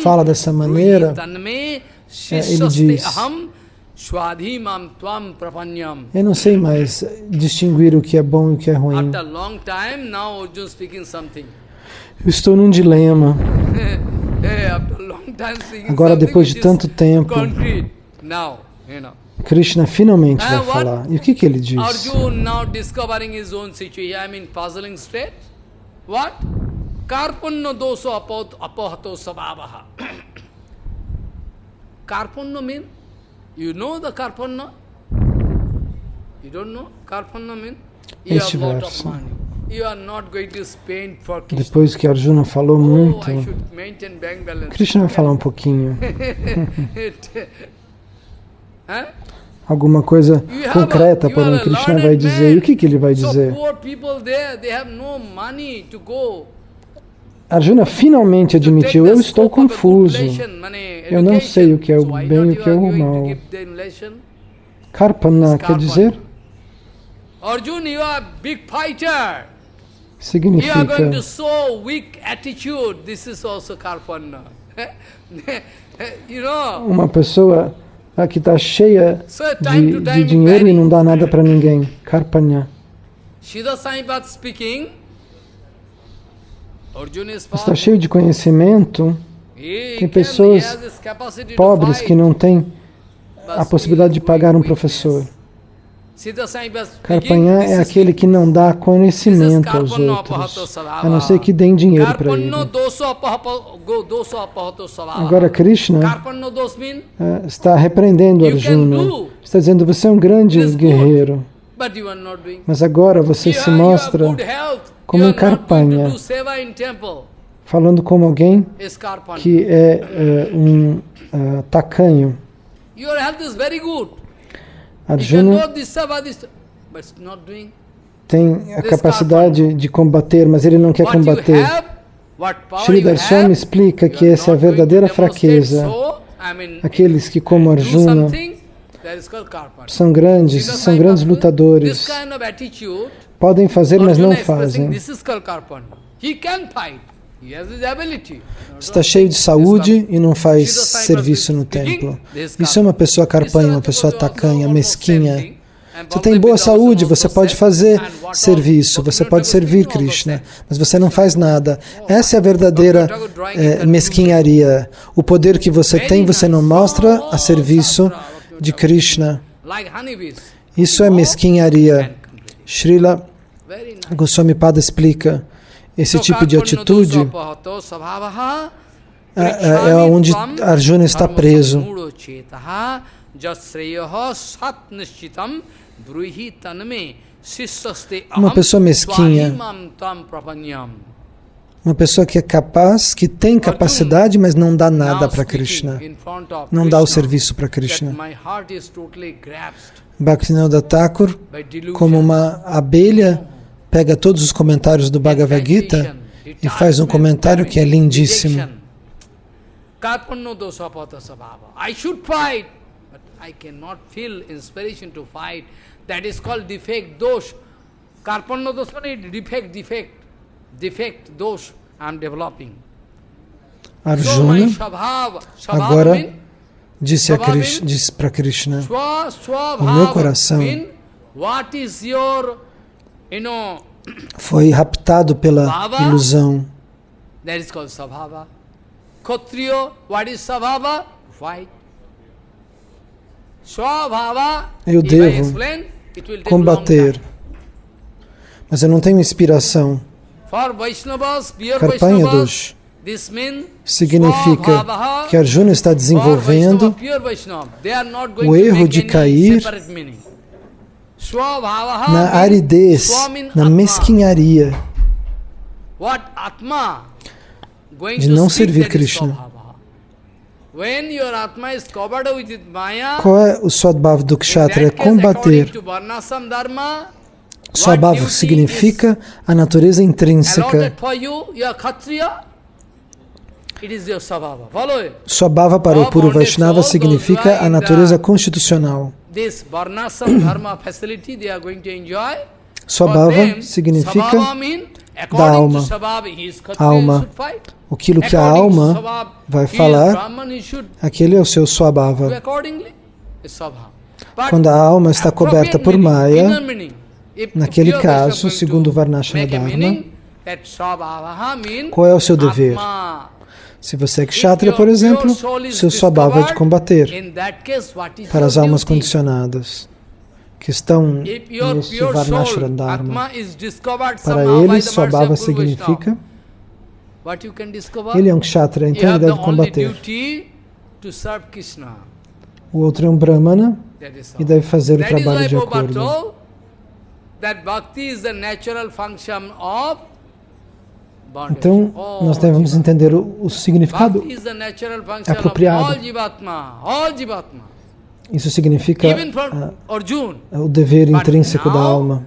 fala dessa maneira, ele diz, eu não sei mais distinguir o que é bom e o que é ruim. Eu estou num dilema. Agora, depois de tanto tempo, Krishna finalmente vai falar. E o que ele diz? Arjuna now discovering his own situation. I mean, puzzling state. What? Karpanna doso apahato sabhavaha. Karpanna means, you know the Karpanna? You don't know? Karpanna means, you have lot of money. You are not going to spend for Krishna. Depois que Arjuna falou muito, Krishna vai falar um pouquinho. Alguma coisa concreta, porém Krishna vai dizer. E o que ele vai dizer? Arjuna finalmente admitiu, eu estou confuso. Eu não sei o que é o bem e o que é o mal. Karpanna quer dizer? Arjuna, you are a big fighter. Significa, you are going to show weak attitude. This is also Karpanna. You know? Uma pessoa que está cheia de dinheiro e não dá nada para ninguém. Karpanya. Está cheio de conhecimento. Tem pessoas pobres que não têm a possibilidade de pagar um professor. Karpanya é aquele que não dá conhecimento aos outros, a não ser que deem dinheiro para ele. Agora Krishna está repreendendo Arjuna. Está dizendo, você é um grande guerreiro, mas agora você se mostra como um Karpanya, falando como alguém que é um tacanho. Arjuna tem a capacidade de combater, mas ele não quer combater. Shri Darshan explica que essa é a verdadeira fraqueza. Aqueles que, como Arjuna, são grandes lutadores, podem fazer, mas não fazem. Está cheio de saúde e não faz serviço no templo. Isso é uma pessoa Karpanya, uma pessoa tacanha, mesquinha. Você tem boa saúde, você pode fazer serviço, você pode servir Krishna, mas você não faz nada. Essa é a verdadeira mesquinharia. O poder que você tem, você não mostra a serviço de Krishna. Isso é mesquinharia. Srila Goswami Pada explica. Esse tipo de atitude é onde Arjuna está preso. Uma pessoa mesquinha, uma pessoa que é capaz, que tem capacidade, mas não dá nada para Krishna, não dá o serviço para Krishna. Bhaktivinoda Thakur, como uma abelha, pega todos os comentários do Bhagavad Gita e faz um comentário que é lindíssimo. I should fight, but I cannot feel inspiration to fight. That is called defect, dosh. Karpanna dosa is defect, dosh I am developing. Arjuna agora disse para Krishna, o meu coração foi raptado pela ilusão. That is called Sabhava. Kshatriya, what is Sabhava? Fight. Swabhava, eu devo combater, mas eu não tenho inspiração. Karpanya Dosh significa que Arjuna está desenvolvendo o erro de cair na aridez, na mesquinharia, de não servir Krishna. Qual é o Swadbhava do Kshatriya? Combater. Swadbhava significa a natureza intrínseca. Swadbhava para o puro Vaishnava significa a natureza constitucional. Swadbhava significa da alma. Alma. Aquilo que a alma vai falar, aquele é o seu Swabhava. Quando a alma está coberta por Maya, naquele caso, segundo o Varnashana Dharma, qual é o seu dever? Se você é Kshatriya, por exemplo, seu Swabhava é de combater para as almas condicionadas que estão nesse Varnashana Dharma. Para ele, Swabhava significa ele é um Kshatriya, então ele deve combater. O outro é um Brahmana e deve fazer o trabalho de acordo. Então, nós devemos entender o significado apropriado. Isso significa o dever intrínseco da alma.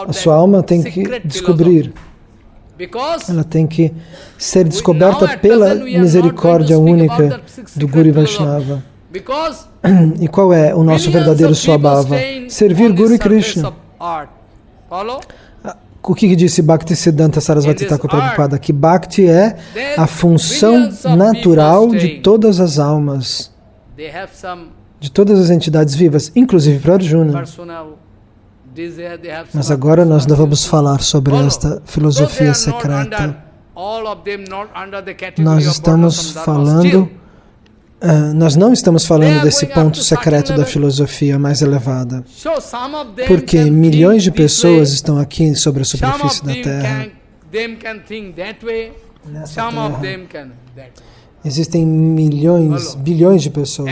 A sua alma tem que descobrir. Ela tem que ser descoberta pela misericórdia única do Guru Vaishnava. E qual é o nosso verdadeiro Swabhava? Servir Guru e Krishna. O que disse Bhaktisiddhanta Sarasvati Thakur Prabhupada? Que Bhakti é a função natural de todas as almas, de todas as entidades vivas, inclusive para Arjuna. Mas agora nós não vamos falar sobre esta filosofia secreta. Nós estamos falando, nós não estamos falando desse ponto secreto da filosofia mais elevada, porque milhões de pessoas estão aqui sobre a superfície da Terra. Nessa Terra existem milhões, bilhões de pessoas,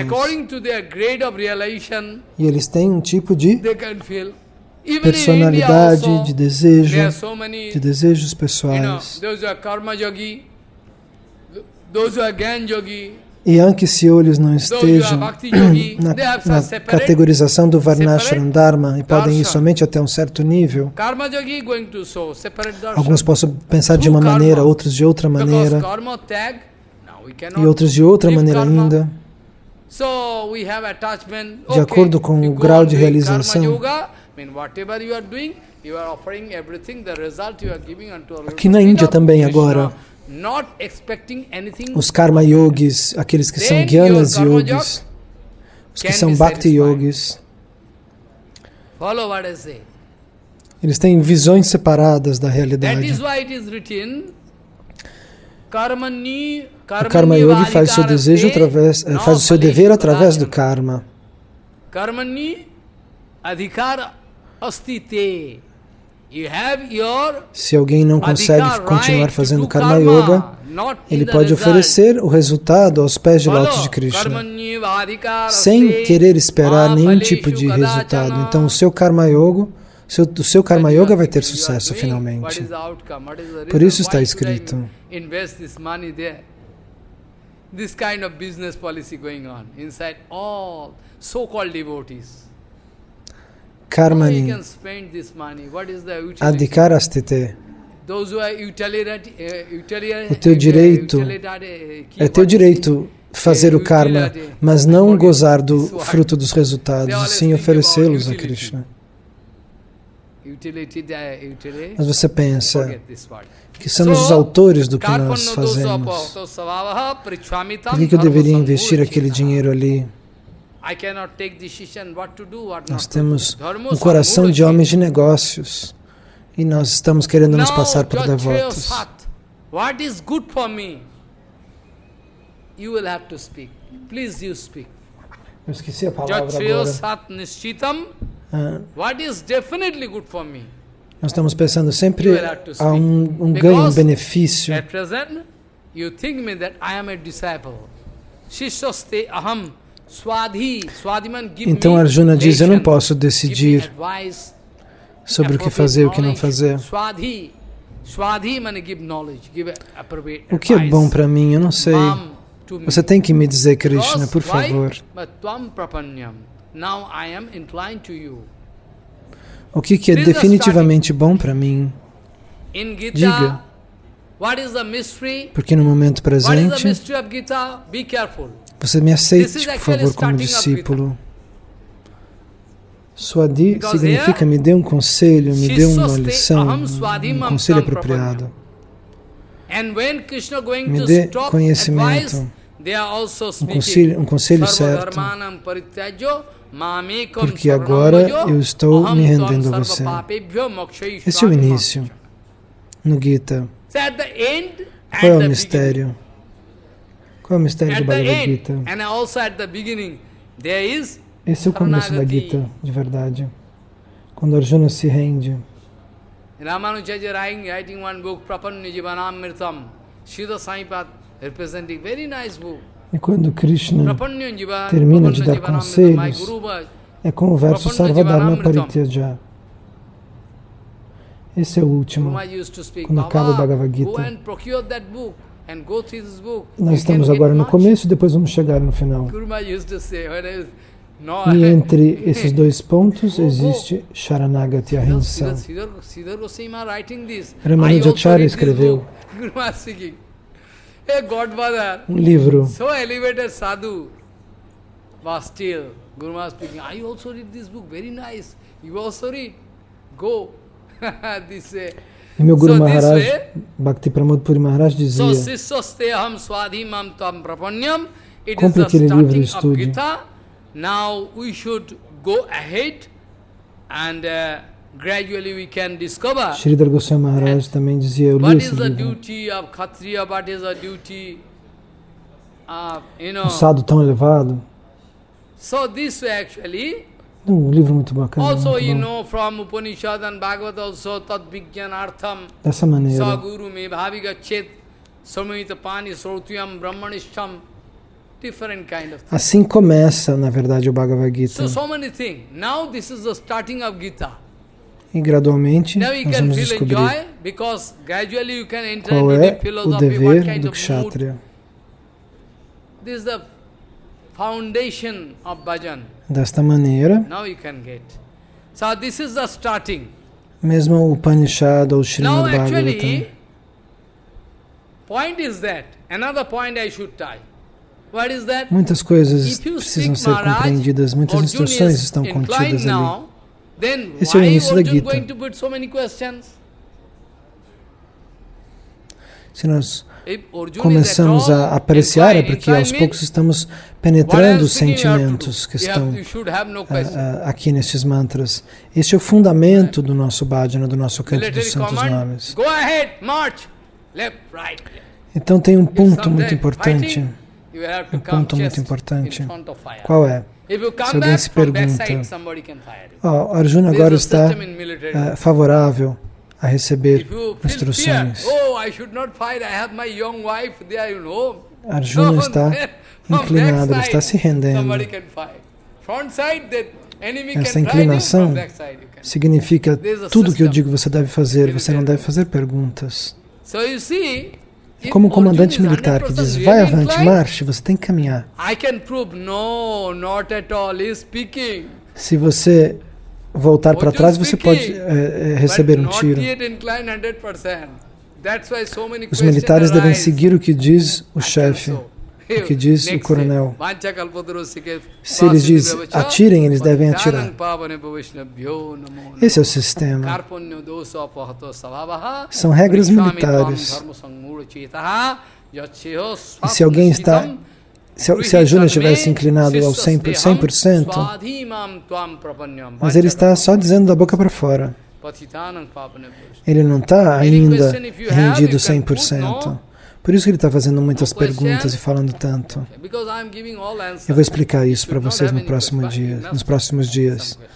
e eles têm um tipo de personalidade, de desejos pessoais. E anche se eles não estejam na categorização do Varnashram Dharma e podem ir somente até um certo nível, alguns possam pensar de uma maneira, outros de outra maneira, e outros de outra maneira ainda. De acordo com o grau de realização, aqui na Índia também agora, os Karma Yogis, aqueles que são Gyanas Yogis, os que são Bhakti Yogis, eles têm visões separadas da realidade. O Karma Yogi faz o seu desejo através, faz o seu dever através do karma. Se alguém não consegue continuar fazendo Karma Yoga, ele pode oferecer o resultado aos pés de lótus de Krishna, sem querer esperar nenhum tipo de resultado. Então o seu Karma Yoga, o seu Karma Yoga vai ter sucesso finalmente. Por isso está escrito. Karmani adhikarastite. O teu direito é teu direito fazer o karma, mas não gozar do fruto dos resultados, e sim oferecê-los a Krishna. Mas você pensa que somos os autores do que nós fazemos. Por que eu deveria investir aquele dinheiro ali? Nós temos um coração de homens de negócios e nós estamos querendo nos passar por devotos. Eu esqueci a palavra agora. Nós estamos pensando sempre a um ganho, um benefício. Então Arjuna diz, eu não posso decidir sobre o que fazer e o que não fazer. O que é bom para mim? Eu não sei. Você tem que me dizer, Krishna, por favor. O que é definitivamente bom para mim? Diga. Porque no momento presente, você me aceite, por favor, como discípulo. Swadi significa me dê um conselho, me dê uma lição, um conselho apropriado. Me dê conhecimento, um conselho certo. Porque agora eu estou me rendendo a você. Esse é o início. No Gita. Qual é o mistério? Qual é o mistério do Bhagavad Gita? Esse é o começo da Gita, de verdade. Quando Arjuna se rende. Ramanujaja writing one book, Prapanna Jivanamritam, Sridhar Saipad, representing very nice book. E quando Krishna termina de dar conselhos, é com o verso Sarvadharma Parityaja. Esse é o último, quando acaba o Bhagavad Gita. Nós estamos agora no começo e depois vamos chegar no final. E entre esses dois pontos existe Sharanagati, a rendição. Ramanujacharya escreveu um livro. So elevated sadhu was still. Guru Maharaj speaking, I also read this book, very nice. You also read. Go. E meu Guru Maharaj, Bhakti Pramod Puri Maharaj dizia, compre aquele livro e estude. Now we should go ahead and gradually we can discover Sridhar Goswami Maharaj também dizia, eu li what esse is the livro. duty of Kshatriya, what is the duty of, Um sado tão elevado. So this way actually, Um livro muito bacana. also muito you bom. know from Upanishad and Bhagavad also Tad Vijnanartham Dessa maneira, Saguru me bhavigachet samhita pani srotuyam brahmanishtam, different kind of things. assim começa, na verdade, o Bhagavad Gita. So many things. Now this is the starting of Gita. E gradualmente Now you nós can vamos feel descobrir enjoy because gradually you can enter qual into é the o philosophy, what dever kind do of mood. Kshatriya. This is the foundation of bhajan. Desta maneira, Now you can get. So this is the starting. mesmo o Upanishad ou o Now Srimad Bhagavatam, actually, point is that, another point I should tie. What is that? muitas coisas If you precisam speak ser Maharaj, compreendidas, muitas Arjuna instruções is estão inclined contidas ali. now, then Esse é o why início da Arjuna Gita. going to put so many questions? Se nós If Arjuna começamos is at all a apreciar, é porque aos inclined, poucos estamos what penetrando os else thing you have to sentimentos do? que You estão should have no question. aqui nestes mantras. Este é o fundamento do nosso bhajana, do nosso canto dos Military santos command, nomes. go ahead, march, left, right. Então tem um ponto Someday muito importante. fighting, you will have to Um come ponto muito chest importante. in front of fire. Qual é? If you Se come alguém back se from pergunta, backside, somebody can fire you. Arjuna There agora is a está system in military. favorável a receber If you feel fear, instruções. oh, I should not fight, I have my young wife there, you know. Arjuna No, está then from inclinado, ele backside, está se rendendo. somebody can fight. Front side, that enemy Essa can try you, inclinação from backside you can. significa There's a tudo que eu system. digo você deve fazer, você não deve fazer perguntas. So you see, if Como Arjuna comandante is militar que 100% diz, really vai avante, inclined, marche, você tem que caminhar. I can prove, no, not at all, he is speaking. Se você voltar para Arjuna trás, você pode speaking, receber but um tiro. not yet inclined 100%. That's why so many Os questions militares devem arise. seguir o que diz o chefe, So, o que diz o next coronel. Vancha kalpadrosike Se eles dizem vasidevacha, atirem, eles devem atirar. Pavane Vaishnavyo namo Esse é o sistema. Karpunyo dosa apahato savavaha, São regras Vrishami militares. tvam dharma sangmura chetaha, yatsyeho E se alguém está, swapnasitam, se Arjuna estivesse Grihitame inclinado ao 100%, swadhimam tvam prapanyam, mas ele está só dizendo da boca para fora. patitanam pavanebhyo. Ele não está Any ainda question if you have, rendido you can put, 100%. no? Por isso que ele está fazendo muitas No question. perguntas e falando tanto. Because I am giving all answers. Eu vou explicar isso You para should not vocês have no any próximo question, dia, enough nos próximos dias. some question.